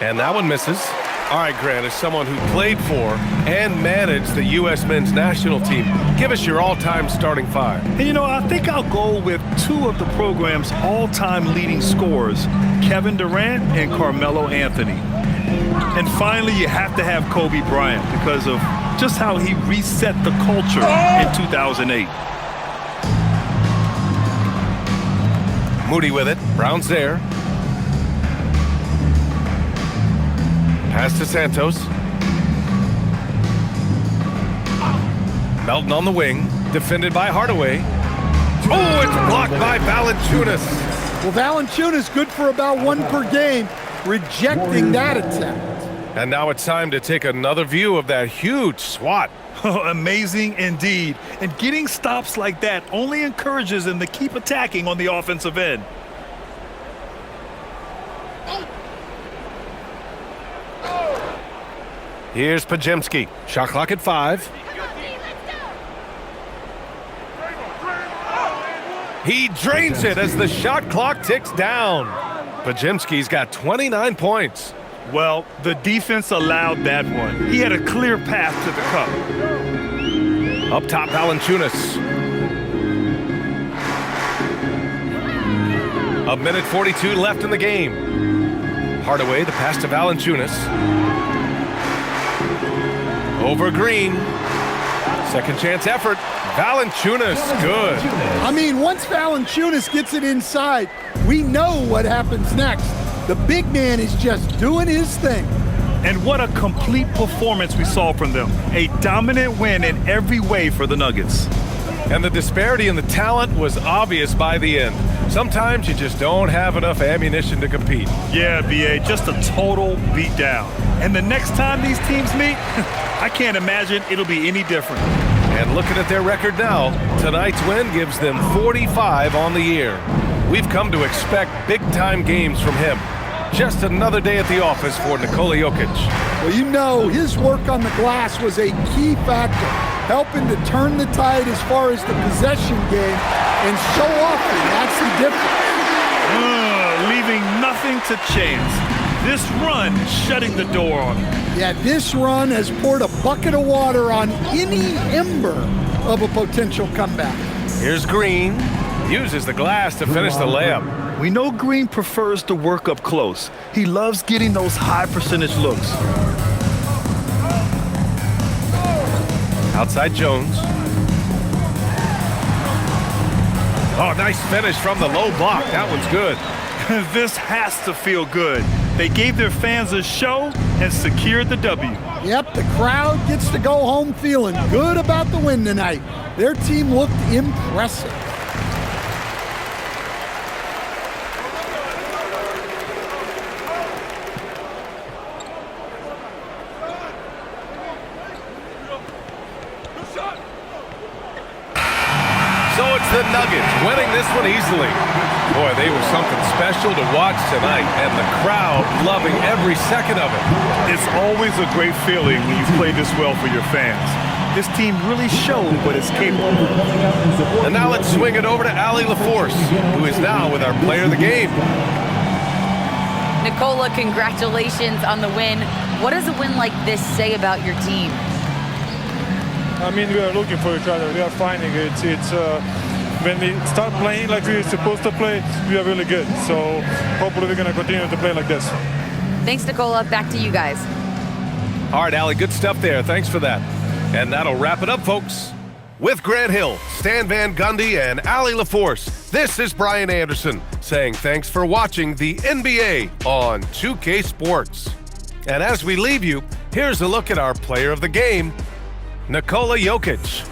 And that one misses. All right, Grant, as someone who played for and managed the U.S. men's national team, give us your all-time starting 5. And you know, I think I'll go with 2 of the program's all-time leading scorers, Kevin Durant and Carmelo Anthony. And finally, you have to have Kobe Bryant because of just how he reset the culture in 2008. Moody with it. Brown's there. Pass to Santos. Melton on the wing. Defended by Hardaway. Oh, it's blocked by Valanciunas. Well, Valanciunas good for about 1 per game, rejecting that attempt. And now it's time to take another view of that huge swat. Amazing indeed. And getting stops like that only encourages them to keep attacking on the offensive end. Here's Pajemski. Shot clock at 5. He drains it as the shot clock ticks down. Pajemski's got 29 points. Well, the defense allowed that one. He had a clear path to the cup. Up top, Valanciunas. A minute 42 left in the game. Hardaway, the pass to Valanciunas. Over Green. Second chance effort. Valanciunas, good. I mean, once Valanciunas gets it inside, we know what happens next. The big man is just doing his thing. And what a complete performance we saw from them. A dominant win in every way for the Nuggets. And the disparity in the talent was obvious by the end. Sometimes you just don't have enough ammunition to compete. Yeah, B.A., just a total beatdown. And the next time these teams meet, I can't imagine it'll be any different. And looking at their record now, tonight's win gives them 45 on the year. We've come to expect big-time games from him. Just another day at the office for Nikola Jokic. Well, you know, his work on the glass was a key factor, helping to turn the tide as far as the possession game, and so often that's the difference. Leaving nothing to chance. This run shutting the door on him. Yeah, this run has poured a bucket of water on any ember of a potential comeback. Here's Green. Uses the glass to finish the layup. We know Green prefers to work up close. He loves getting those high percentage looks. Outside Jones. Oh, nice finish from the low block. That one's good. This has to feel good. They gave their fans a show and secured the W. Yep, the crowd gets to go home feeling good about the win tonight. Their team looked impressive. So it's the Nuggets winning this one easily. Boy, they were something special to watch tonight, and the crowd loving every second of it. It's always a great feeling when you play this well for your fans. This team really showed what it's capable of. And now let's swing it over to Allie LaForce, who is now with our player of the game. Nicola, congratulations on the win. What does a win like this say about your team? I mean, we are looking for each other. We are finding it. When we start playing like we're supposed to play, we are really good. So hopefully we're going to continue to play like this. Thanks, Nicola. Back to you guys. All right, Allie, good stuff there. Thanks for that. And that'll wrap it up, folks. With Grant Hill, Stan Van Gundy, and Allie LaForce, this is Brian Anderson saying thanks for watching the NBA on 2K Sports. And as we leave you, here's a look at our player of the game, Nikola Jokic.